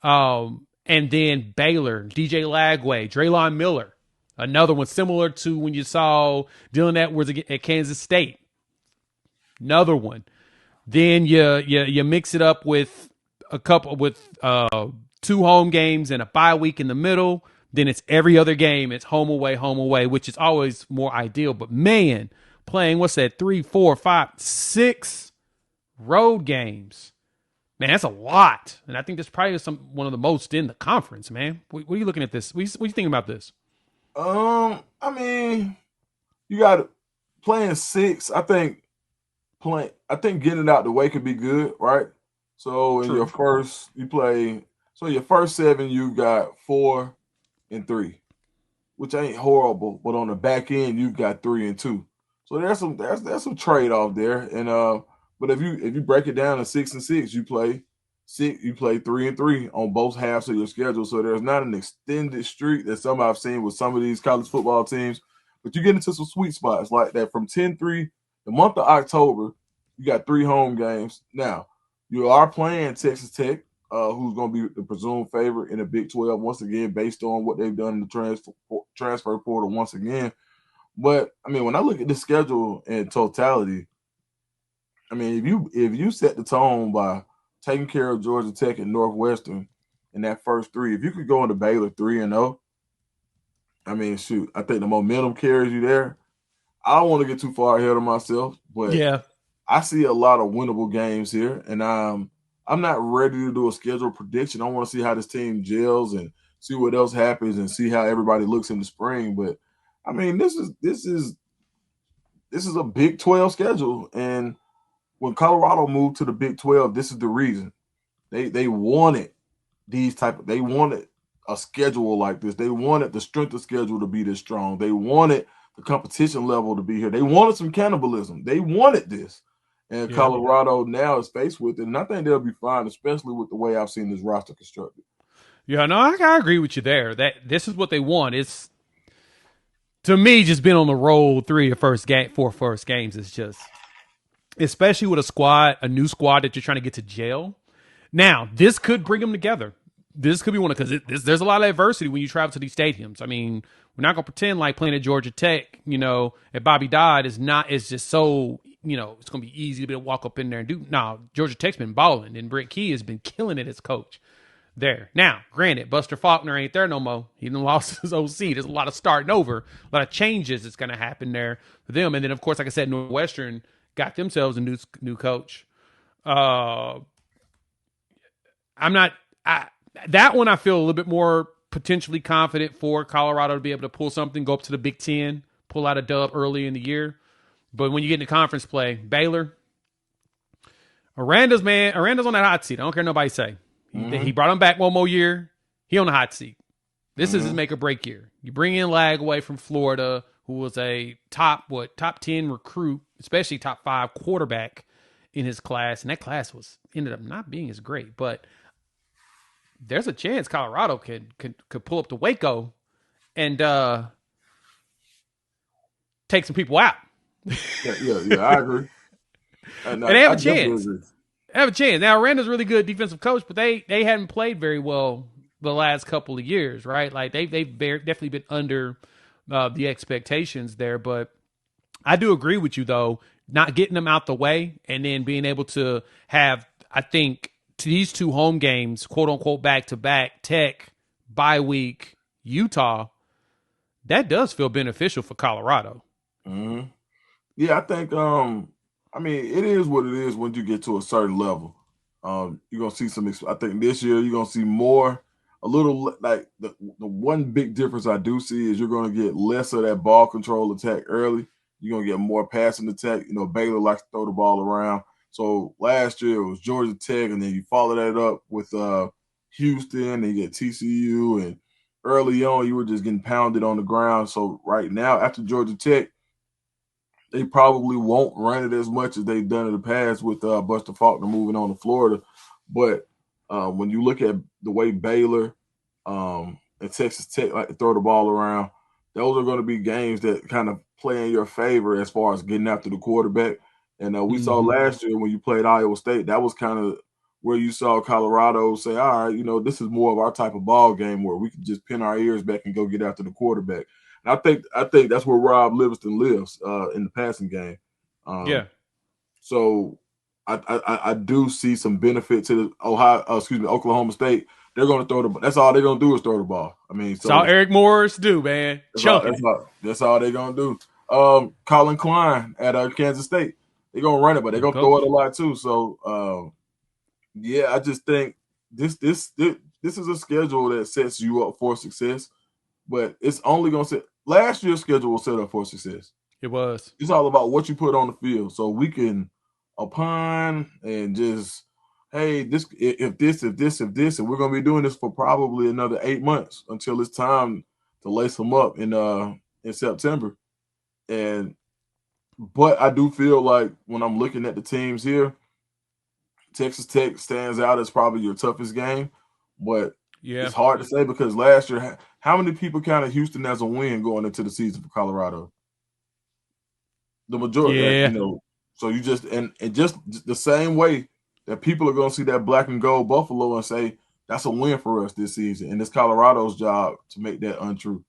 And then Baylor, DJ Lagway, Draylon Miller. Another one similar to when you saw Dylan Edwards at Kansas State. Another one. Then you mix it up with a couple with 2 home games and a bye week in the middle. Then it's every other game. It's home away, which is always more ideal. But man, playing 3, 4, 5, 6 road games, man, that's a lot. And I think that's probably one of the most in the conference, man. What are you looking at this? What are you thinking about this? You got playing 6. I think getting it out the way could be good, right? So in your first, your first 7, you've got 4 and 3, which ain't horrible. But on the back end, you've got 3 and 2. So there's some trade off there. And but if you break it down to 6 and 6, you play 3 and 3 on both halves of your schedule. So there's not an extended streak that some I've seen with some of these college football teams. But you get into some sweet spots like that from 10-3, the month of October. You got 3 home games. Now, you are playing Texas Tech, who's going to be the presumed favorite in the Big 12 once again, based on what they've done in the transfer portal once again. But, when I look at the schedule in totality, if you set the tone by taking care of Georgia Tech and Northwestern in that first 3, if you could go into Baylor 3-0, I think the momentum carries you there. I don't want to get too far ahead of myself, but yeah, I see a lot of winnable games here, and I'm not ready to do a schedule prediction. I want to see how this team gels and see what else happens and see how everybody looks in the spring. But this is a Big 12 schedule, and when Colorado moved to the Big 12, this is the reason they wanted they wanted a schedule like this. They wanted the strength of schedule to be this strong. They wanted the competition level to be here. They wanted some cannibalism. They wanted this. And Colorado now is faced with it, and I think they'll be fine, especially with the way I've seen this roster constructed. Yeah, no, I agree with you there. That this is what they want. It's, to me, just being on the road 4 first games is just, especially with a new squad that you're trying to get to jail. Now, this could bring them together. This could be one of, because there's a lot of adversity when you travel to these stadiums. We're not going to pretend like playing at Georgia Tech, at Bobby Dodd is just so, it's going to be easy to be able to walk up in there and do. No, Georgia Tech's been balling, and Brent Key has been killing it as coach there. Now, granted, Buster Faulkner ain't there no more. He done lost his OC. There's a lot of starting over, a lot of changes that's going to happen there for them. And then, of course, like I said, Northwestern got themselves a new coach. That one I feel a little bit more potentially confident for Colorado to be able to pull something, go up to the Big 10, pull out a dub early in the year. But when you get into conference play, Baylor, Aranda's on that hot seat. I don't care what nobody say. He brought him back one more year. He on the hot seat. This is his make or break year. You bring in Lagway from Florida, who was a top 10 recruit, especially top 5 quarterback in his class, and that class ended up not being as great. But there's a chance Colorado could pull up to Waco and take some people out. Yeah, I agree. And they have a chance. They have a chance. Now, Aranda's a really good defensive coach, but they hadn't played very well the last couple of years, right? Like they've definitely been under the expectations there. But I do agree with you, though, not getting them out the way and then being able to have, I think, to these 2 home games, quote unquote, back to back, Tech, bye week, Utah, that does feel beneficial for Colorado. Mm-hmm. Yeah, I think, it is what it is when you get to a certain level. You're going to see I think this year you're going to see more a little like the one big difference I do see is you're going to get less of that ball control attack early. You're going to get more passing attack. Baylor likes to throw the ball around. So last year it was Georgia Tech, and then you follow that up with Houston, and you get TCU, and early on you were just getting pounded on the ground. So right now, after Georgia Tech, they probably won't run it as much as they've done in the past with Buster Faulkner moving on to Florida. But when you look at the way Baylor and Texas Tech like to throw the ball around, those are going to be games that kind of play in your favor as far as getting after the quarterback. And we saw last year when you played Iowa State, that was kind of where you saw Colorado say, all right, this is more of our type of ball game where we can just pin our ears back and go get after the quarterback. And I think that's where Rob Livingston lives in the passing game. Yeah. So I do see some benefit to Oklahoma State. They're going to throw the ball. That's all they're going to do is throw the ball. I mean, that's all Eric Morris do, man. That's all they're going to do. Colin Klein at Kansas State, they're going to run it, but they're going to throw it a lot too. So, yeah, I just think this is a schedule that sets you up for success, but it's only going to set. Last year's schedule was set up for success. It was. It's all about what you put on the field, so we can opine and just, hey, if this, and we're going to be doing this for probably another 8 months until it's time to lace them up in September. But I do feel like when I'm looking at the teams here, Texas Tech stands out as probably your toughest game, but it's hard to say because last year, how many people counted Houston as a win going into the season for Colorado? The majority, So you just and just the same way that people are going to see that black and gold Buffalo and say that's a win for us this season, and it's Colorado's job to make that untrue.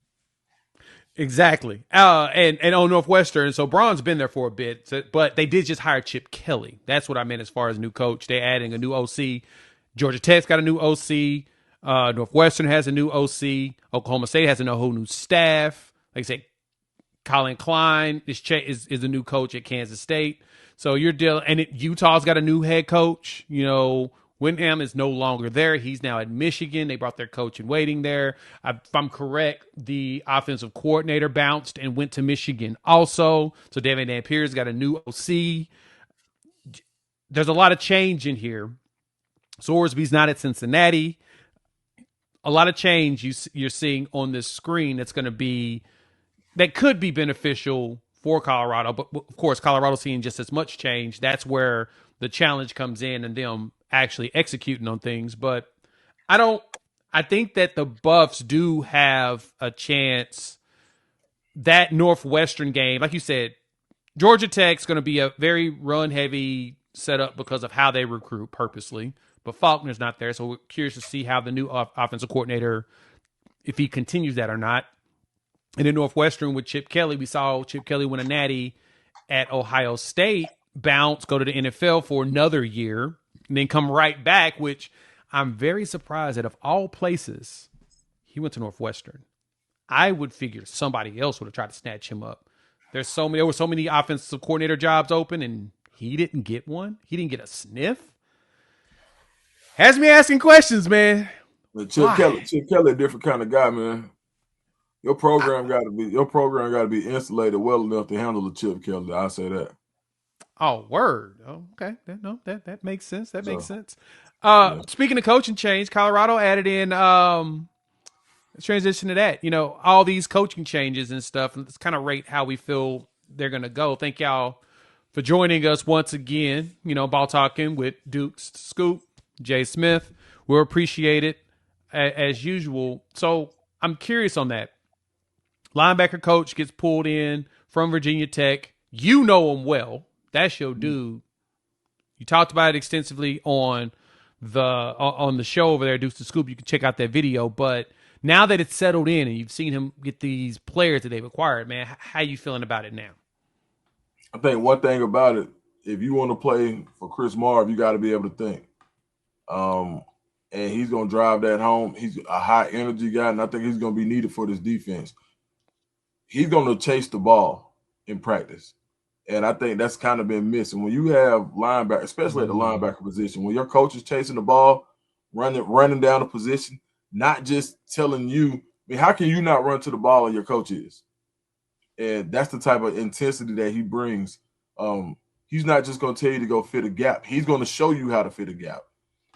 Exactly. And on Northwestern, so Braun's been there for a bit, but they did just hire Chip Kelly. That's what I meant as far as new coach. They're adding a new OC. Georgia Tech's got a new OC. Northwestern has a new OC. Oklahoma State has a whole new staff. Like I said, Colin Klein is a new coach at Kansas State. So you're dealing, and Utah's got a new head coach. Wyndham is no longer there. He's now at Michigan. They brought their coach in waiting there. If I'm correct, the offensive coordinator bounced and went to Michigan also. So David Nampier's got a new OC. There's a lot of change in here. Sorsby's not at Cincinnati. A lot of change you're seeing on this screen that could be beneficial for Colorado. But of course, Colorado seeing just as much change. That's where the challenge comes in and them actually executing on things. But I think that the Buffs do have a chance. That Northwestern game, like you said, Georgia Tech's going to be a very run-heavy setup because of how they recruit purposely. But Faulkner's not there, so we're curious to see how the new offensive coordinator, if he continues that or not. And in Northwestern with Chip Kelly, we saw Chip Kelly win a natty at Ohio State, bounce, go to the NFL for another year, and then come right back, which I'm very surprised that of all places, he went to Northwestern. I would figure somebody else would have tried to snatch him up. There were so many offensive coordinator jobs open, and he didn't get one. He didn't get a sniff. Has me asking questions, man. Chip Kelly, a different kind of guy, man. Your program got to be insulated well enough to handle the Chip Kelly. I say that. Oh, word. Oh, okay. That makes sense. Makes sense. Speaking of coaching change, Colorado added in. Let's transition to that. All these coaching changes and stuff. Let's kind of rate how we feel they're gonna go. Thank y'all for joining us once again. Ball talking with Duke's Scoop, Jay Smith. We'll appreciate it as usual. So I'm curious on that. Linebacker coach gets pulled in from Virginia Tech. You know him well. That's your dude. You talked about it extensively on the show over there, Deuce the Scoop. You can check out that video. But now that it's settled in and you've seen him get these players that they've acquired, man, how you feeling about it now? I think one thing about it, if you want to play for Chris Marve, you got to be able to think. And he's going to drive that home. He's a high energy guy, and I think he's going to be needed for this defense. He's going to chase the ball in practice. And I think that's kind of been missing. When you have linebacker, especially at the linebacker position, when your coach is chasing the ball, running down the position, not just telling you. I mean, how can you not run to the ball and your coach is? And that's the type of intensity that he brings. He's not just going to tell you to go fit a gap. He's going to show you how to fit a gap.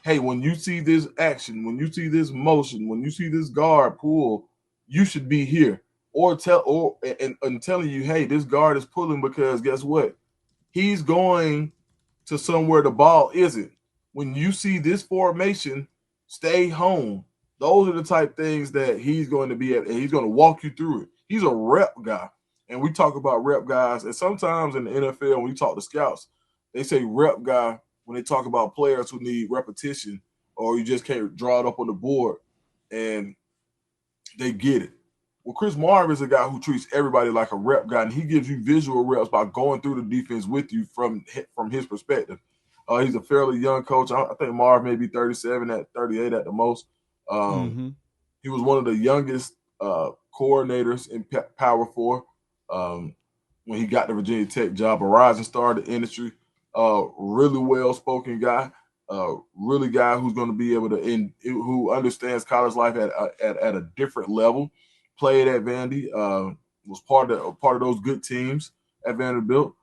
Hey, when you see this action, when you see this motion, when you see this guard pull, you should be here. Or telling you, hey, this guard is pulling because guess what? He's going to somewhere the ball isn't. When you see this formation, stay home. Those are the type things that he's going to be at, and he's going to walk you through it. He's a rep guy. And we talk about rep guys, and sometimes in the NFL, when we talk to scouts, they say rep guy when they talk about players who need repetition or you just can't draw it up on the board, and they get it. Well, Chris Marve is a guy who treats everybody like a rep guy, and he gives you visual reps by going through the defense with you from his perspective. He's a fairly young coach. I think Marve may be 37 at 38 at the most. He was one of the youngest coordinators in Power 4 when he got the Virginia Tech job. A rising star in the industry. Really well-spoken guy. Really guy who's going to be able to who understands college life at a different level. Played at Vandy, was part of those good teams at Vanderbilt.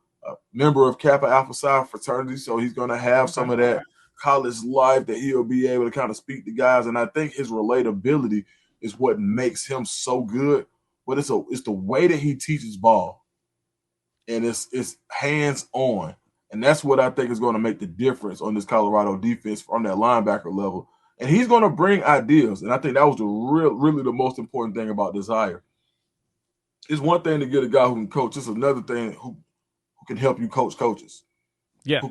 Member of Kappa Alpha Psi fraternity, so he's going to have some of that college life that he'll be able to kind of speak to guys. And I think his relatability is what makes him so good. But it's the way that he teaches ball, and it's hands on, and that's what I think is going to make the difference on this Colorado defense from that linebacker level. And he's going to bring ideas, and I think that was really the most important thing about this hire. It's one thing to get a guy who can coach. It's another thing who can help you coach coaches. Yeah.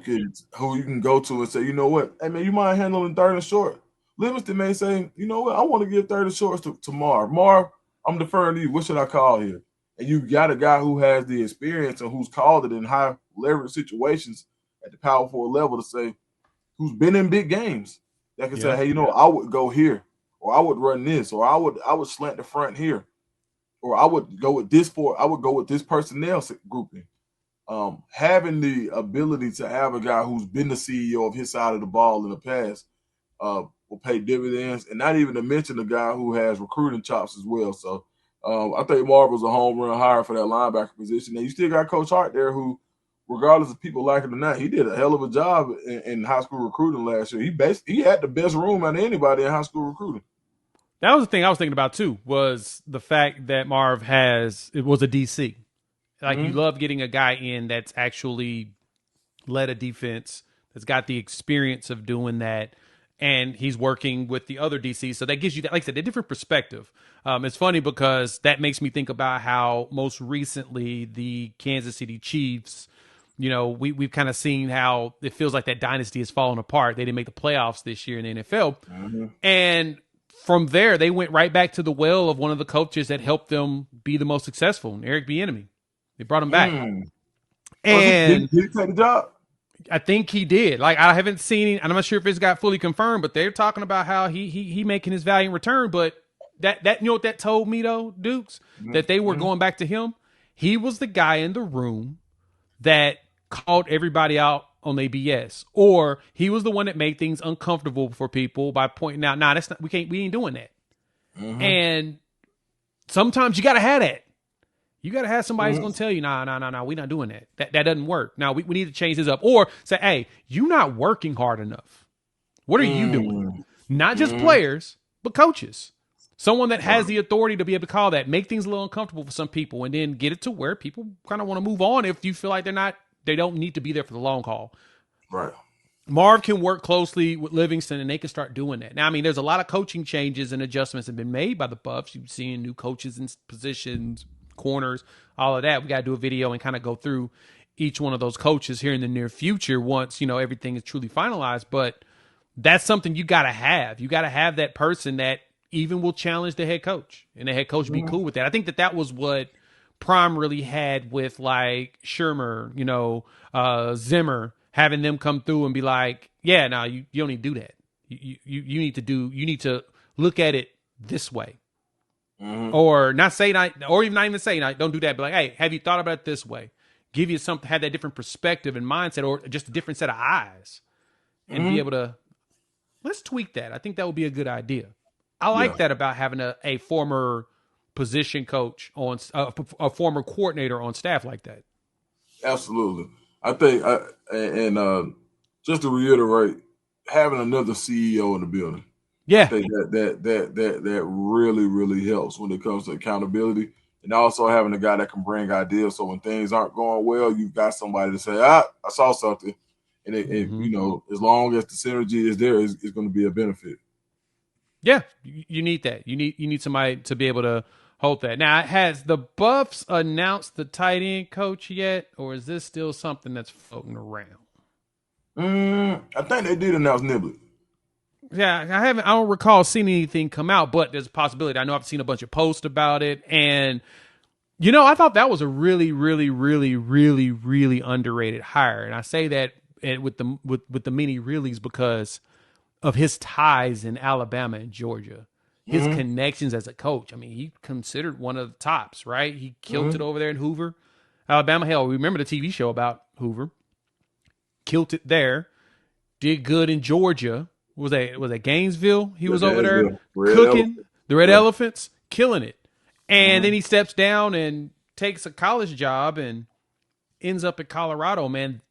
Who you can go to and say, you know what, hey man, you mind handling third and short? Livingston may say, you know what, I want to give third and shorts to Marv. Marv, I'm deferring to you. What should I call here? And you got a guy who has the experience and who's called it in high leverage situations at the Power 4 level to say, who's been in big games. That can say, hey, you know, I would go here, or I would run this, or I would slant the front here, or I would go with this personnel grouping. Having the ability to have a guy who's been the CEO of his side of the ball in the past will pay dividends, and not even to mention a guy who has recruiting chops as well. So I think Marve was a home run hire for that linebacker position. And you still got Coach Hart there who, regardless of people like it or not, he did a hell of a job in high school recruiting last year. He had the best room out of anybody in high school recruiting. That was the thing I was thinking about too, was the fact that Marve was a DC. Like, you love getting a guy in that's actually led a defense, that's got the experience of doing that, and he's working with the other DCs. So that gives you, that, like I said, a different perspective. It's funny because that makes me think about how most recently the Kansas City Chiefs, you know, we've kind of seen how it feels like that dynasty has fallen apart. They didn't make the playoffs this year in the NFL. And from there, they went right back to the well of one of the coaches that helped them be the most successful, Eric Bieniemy. They brought him back. And did he take the job? I think he did. Like, I haven't seen, and I'm not sure if it's got fully confirmed, but they're talking about how he making his valiant return. But that you know what that told me though, Dukes? That they were going back to him. He was the guy in the room that called everybody out on their BS, or he was the one that made things uncomfortable for people by pointing out, nah, that's not, we ain't doing that. And sometimes you gotta have that. You got to have somebody who's going to tell you, nah, we're not doing that. That doesn't work. Now, we need to change this up. Or say, hey, you're not working hard enough. What are you doing? Not just players, but coaches. Someone that has the authority to be able to call that, make things a little uncomfortable for some people, and then get it to where people kind of want to move on if you feel like they don't need to be there for the long haul. Right. Marv can work closely with Livingston, and they can start doing that. Now, I mean, there's a lot of coaching changes and adjustments that have been made by the Buffs. You've seen new coaches in positions, corners, all of that. We got to do a video and kind of go through each one of those coaches here in the near future once, you know, everything is truly finalized. But that's something you got to have. You got to have that person that even will challenge the head coach, and the head coach be cool with that. I think that was what Prime really had with like Shermer, you know, Zimmer, having them come through and be like, yeah, no, you don't need to do that. You need to look at it this way. Or not say that, or even not even say don't do that, but like, hey, have you thought about it this way? Give you something, have that different perspective and mindset, or just a different set of eyes, and be able to, let's tweak that. I think that would be a good idea. I like that about having a former position coach on a former coordinator on staff like that. Absolutely. I think, just to reiterate, having another CEO in the building, I Yeah. think that really, really helps when it comes to accountability, and also having a guy that can bring ideas. So when things aren't going well, you've got somebody to say, I saw something, and as long as the synergy is there, it's going to be a benefit. Yeah, you need that. You need somebody to be able to hold that. Now, has the Buffs announced the tight end coach yet, or is this still something that's floating around? I think they did announce Niblett. Yeah, I don't recall seeing anything come out, but there's a possibility. I know I've seen a bunch of posts about it, and I thought that was a really, really, really, really, really underrated hire. And I say that with the many reallys because of his ties in Alabama and Georgia, his connections as a coach. I mean, he considered one of the tops, right? He killed it over there in Hoover, Alabama. Hell, remember the TV show about Hoover? Killed it there. Did good in Georgia. Was that Gainesville? He was over there cooking the Red Elephants, killing it. And then he steps down and takes a college job and ends up at Colorado, man.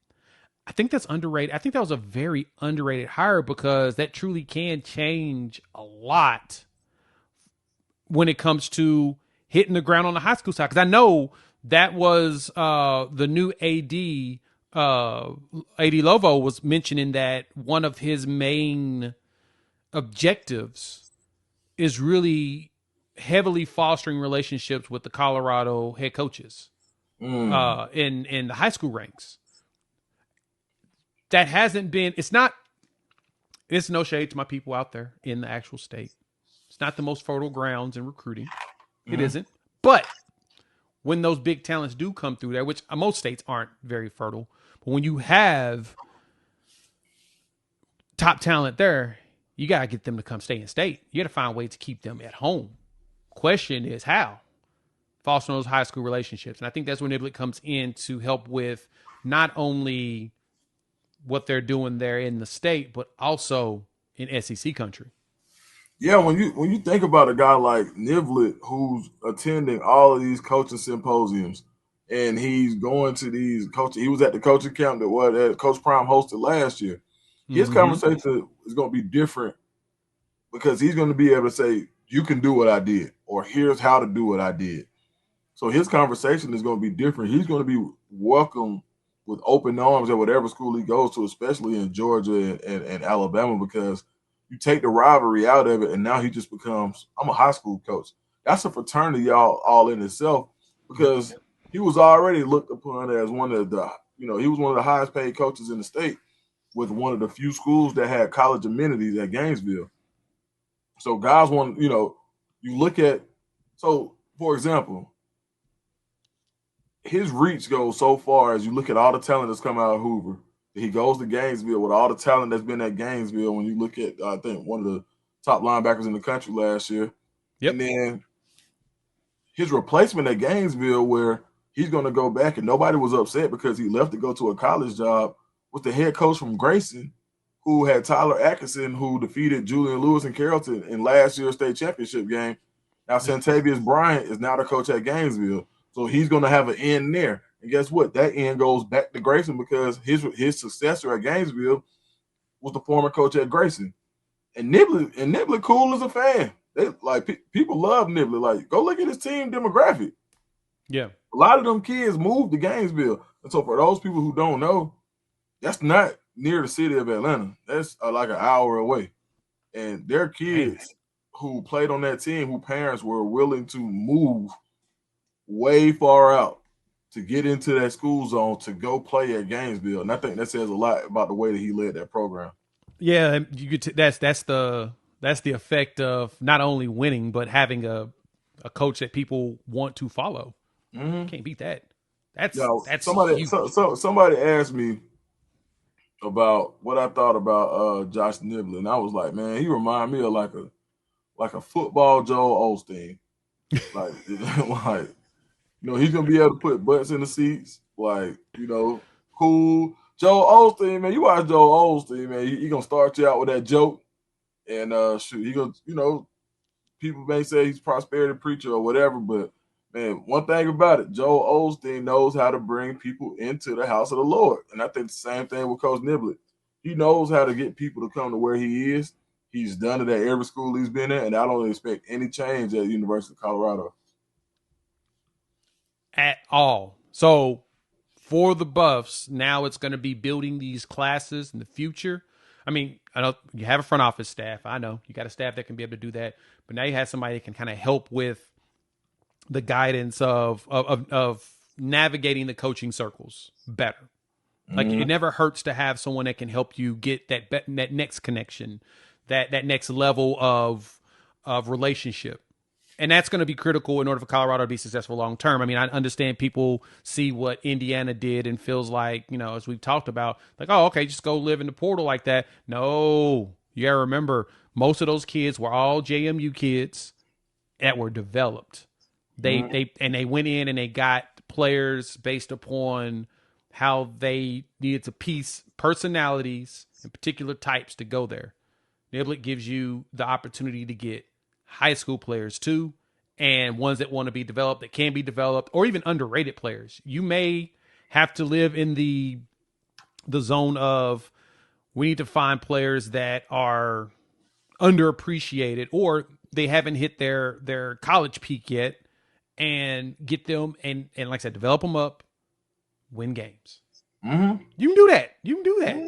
I think that's underrated. I think that was a very underrated hire because that truly can change a lot when it comes to hitting the ground on the high school side. Because I know that was the new AD. AD Lovo was mentioning that one of his main objectives is really heavily fostering relationships with the Colorado head coaches in the high school ranks. That hasn't been, it's no shade to my people out there in the actual state. It's not the most fertile grounds in recruiting. It isn't. But when those big talents do come through there, which most states aren't very fertile, but when you have top talent there, you got to get them to come stay in state. You got to find ways to keep them at home. Question is how? Fostering those high school relationships. And I think that's where Niblett comes in to help with not only what they're doing there in the state, but also in SEC country. Yeah, when you think about a guy like Niblett who's attending all of these coaching symposiums and he's going to these coaching, he was at the coaching camp that Coach Prime hosted last year. His conversation is going to be different because he's going to be able to say, you can do what I did, or here's how to do what I did. So his conversation is going to be different. He's going to be welcome with open arms at whatever school he goes to, especially in Georgia and Alabama, because you take the rivalry out of it, and now he just becomes, I'm a high school coach. That's a fraternity all in itself, because he was already looked upon as one of the, he was one of the highest paid coaches in the state with one of the few schools that had college amenities at Gainesville. So guys want, you look at, so for example, his reach goes so far as you look at all the talent that's come out of Hoover. He goes to Gainesville with all the talent that's been at Gainesville. When you look at, I think, one of the top linebackers in the country last year. Yep. And then his replacement at Gainesville, where he's going to go back, and nobody was upset because he left to go to a college job, was the head coach from Grayson, who had Tyler Atkinson, who defeated Julian Lewis and Carrollton in last year's state championship game. Now, Santavius Bryant is now the coach at Gainesville. So he's going to have an end there. And guess what? That end goes back to Grayson because his successor at Gainesville was the former coach at Grayson. And Niblett cool as a fan. They people love Niblett. Like, go look at his team demographic. Yeah. A lot of them kids moved to Gainesville. And so for those people who don't know, that's not near the city of Atlanta. That's like an hour away. And their kids who played on that team, who parents were willing to move way far out to get into that school zone to go play at Gainesville. And I think that says a lot about the way that he led that program. Yeah, that's the effect of not only winning, but having a coach that people want to follow. Can't beat that. That's somebody huge. Somebody asked me about what I thought about Josh Niblett, and I was like, man, he reminded me of like a football Joel Osteen. like he's gonna be able to put butts in the seats, cool. Joel Osteen, man, you watch Joel Osteen, man, he gonna start you out with that joke, and he gonna, people may say he's a prosperity preacher or whatever, but man, one thing about it, Joel Osteen knows how to bring people into the house of the Lord. And I think the same thing with Coach Niblett. He knows how to get people to come to where he is. He's done it at every school he's been at, and I don't expect any change at the University of Colorado. At all. So for the Buffs, now it's going to be building these classes in the future. I mean, I know you have a front office staff. I know you got a staff that can be able to do that, but now you have somebody that can kind of help with the guidance of navigating the coaching circles better. Like it never hurts to have someone that can help you get that next connection, that next level of relationship. And that's going to be critical in order for Colorado to be successful long term. I mean, I understand people see what Indiana did and feels like, you know, as we've talked about, like, oh, okay, just go live in the portal like that. No, you got to remember, most of those kids were all JMU kids that were developed. They went in and they got players based upon how they needed to piece personalities and particular types to go there. Niblett gives you the opportunity to get high school players too, and ones that want to be developed, that can be developed, or even underrated players. You may have to live in the zone of, we need to find players that are underappreciated or they haven't hit their college peak yet, and get them and like I said, develop them up, win games. You can do that.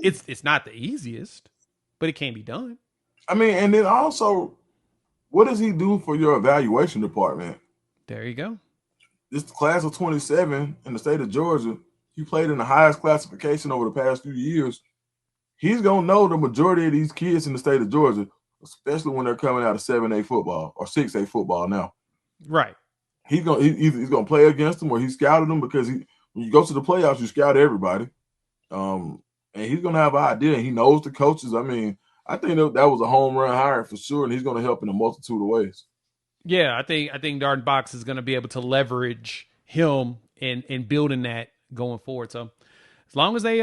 It's not the easiest, but it can be done. I mean, and then also, what does he do for your evaluation department? There you go. This class of 27 in the state of Georgia, he played in the highest classification over the past few years. He's going to know the majority of these kids in the state of Georgia, especially when they're coming out of 7A football or 6A football now. Right. He's going to play against them, or he scouted them, because when you go to the playoffs, you scout everybody. And he's going to have an idea. He knows the coaches. I mean, I think that was a home run hire for sure, and he's going to help in a multitude of ways. Yeah, I think Darden Box is going to be able to leverage him in building that going forward. So as long as they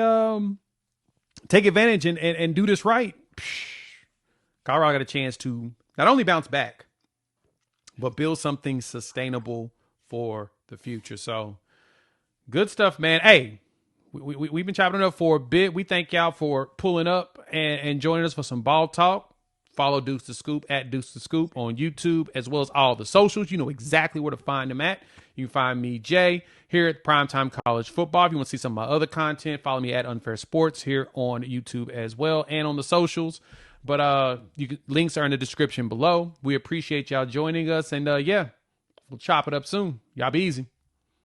take advantage and do this right, Colorado got a chance to not only bounce back, but build something sustainable for the future. So good stuff, man. Hey, we've been chopping it up for a bit. We thank y'all for pulling up and joining us for some ball talk. Follow Deuce the Scoop at Deuce the Scoop on YouTube, as well as all the socials. You know exactly where to find them at. You can find me, Jay, here at Primetime College Football. If you want to see some of my other content, follow me at Unfair Sports here on YouTube as well and on the socials. But links are in the description below. We appreciate y'all joining us. And yeah, we'll chop it up soon. Y'all be easy.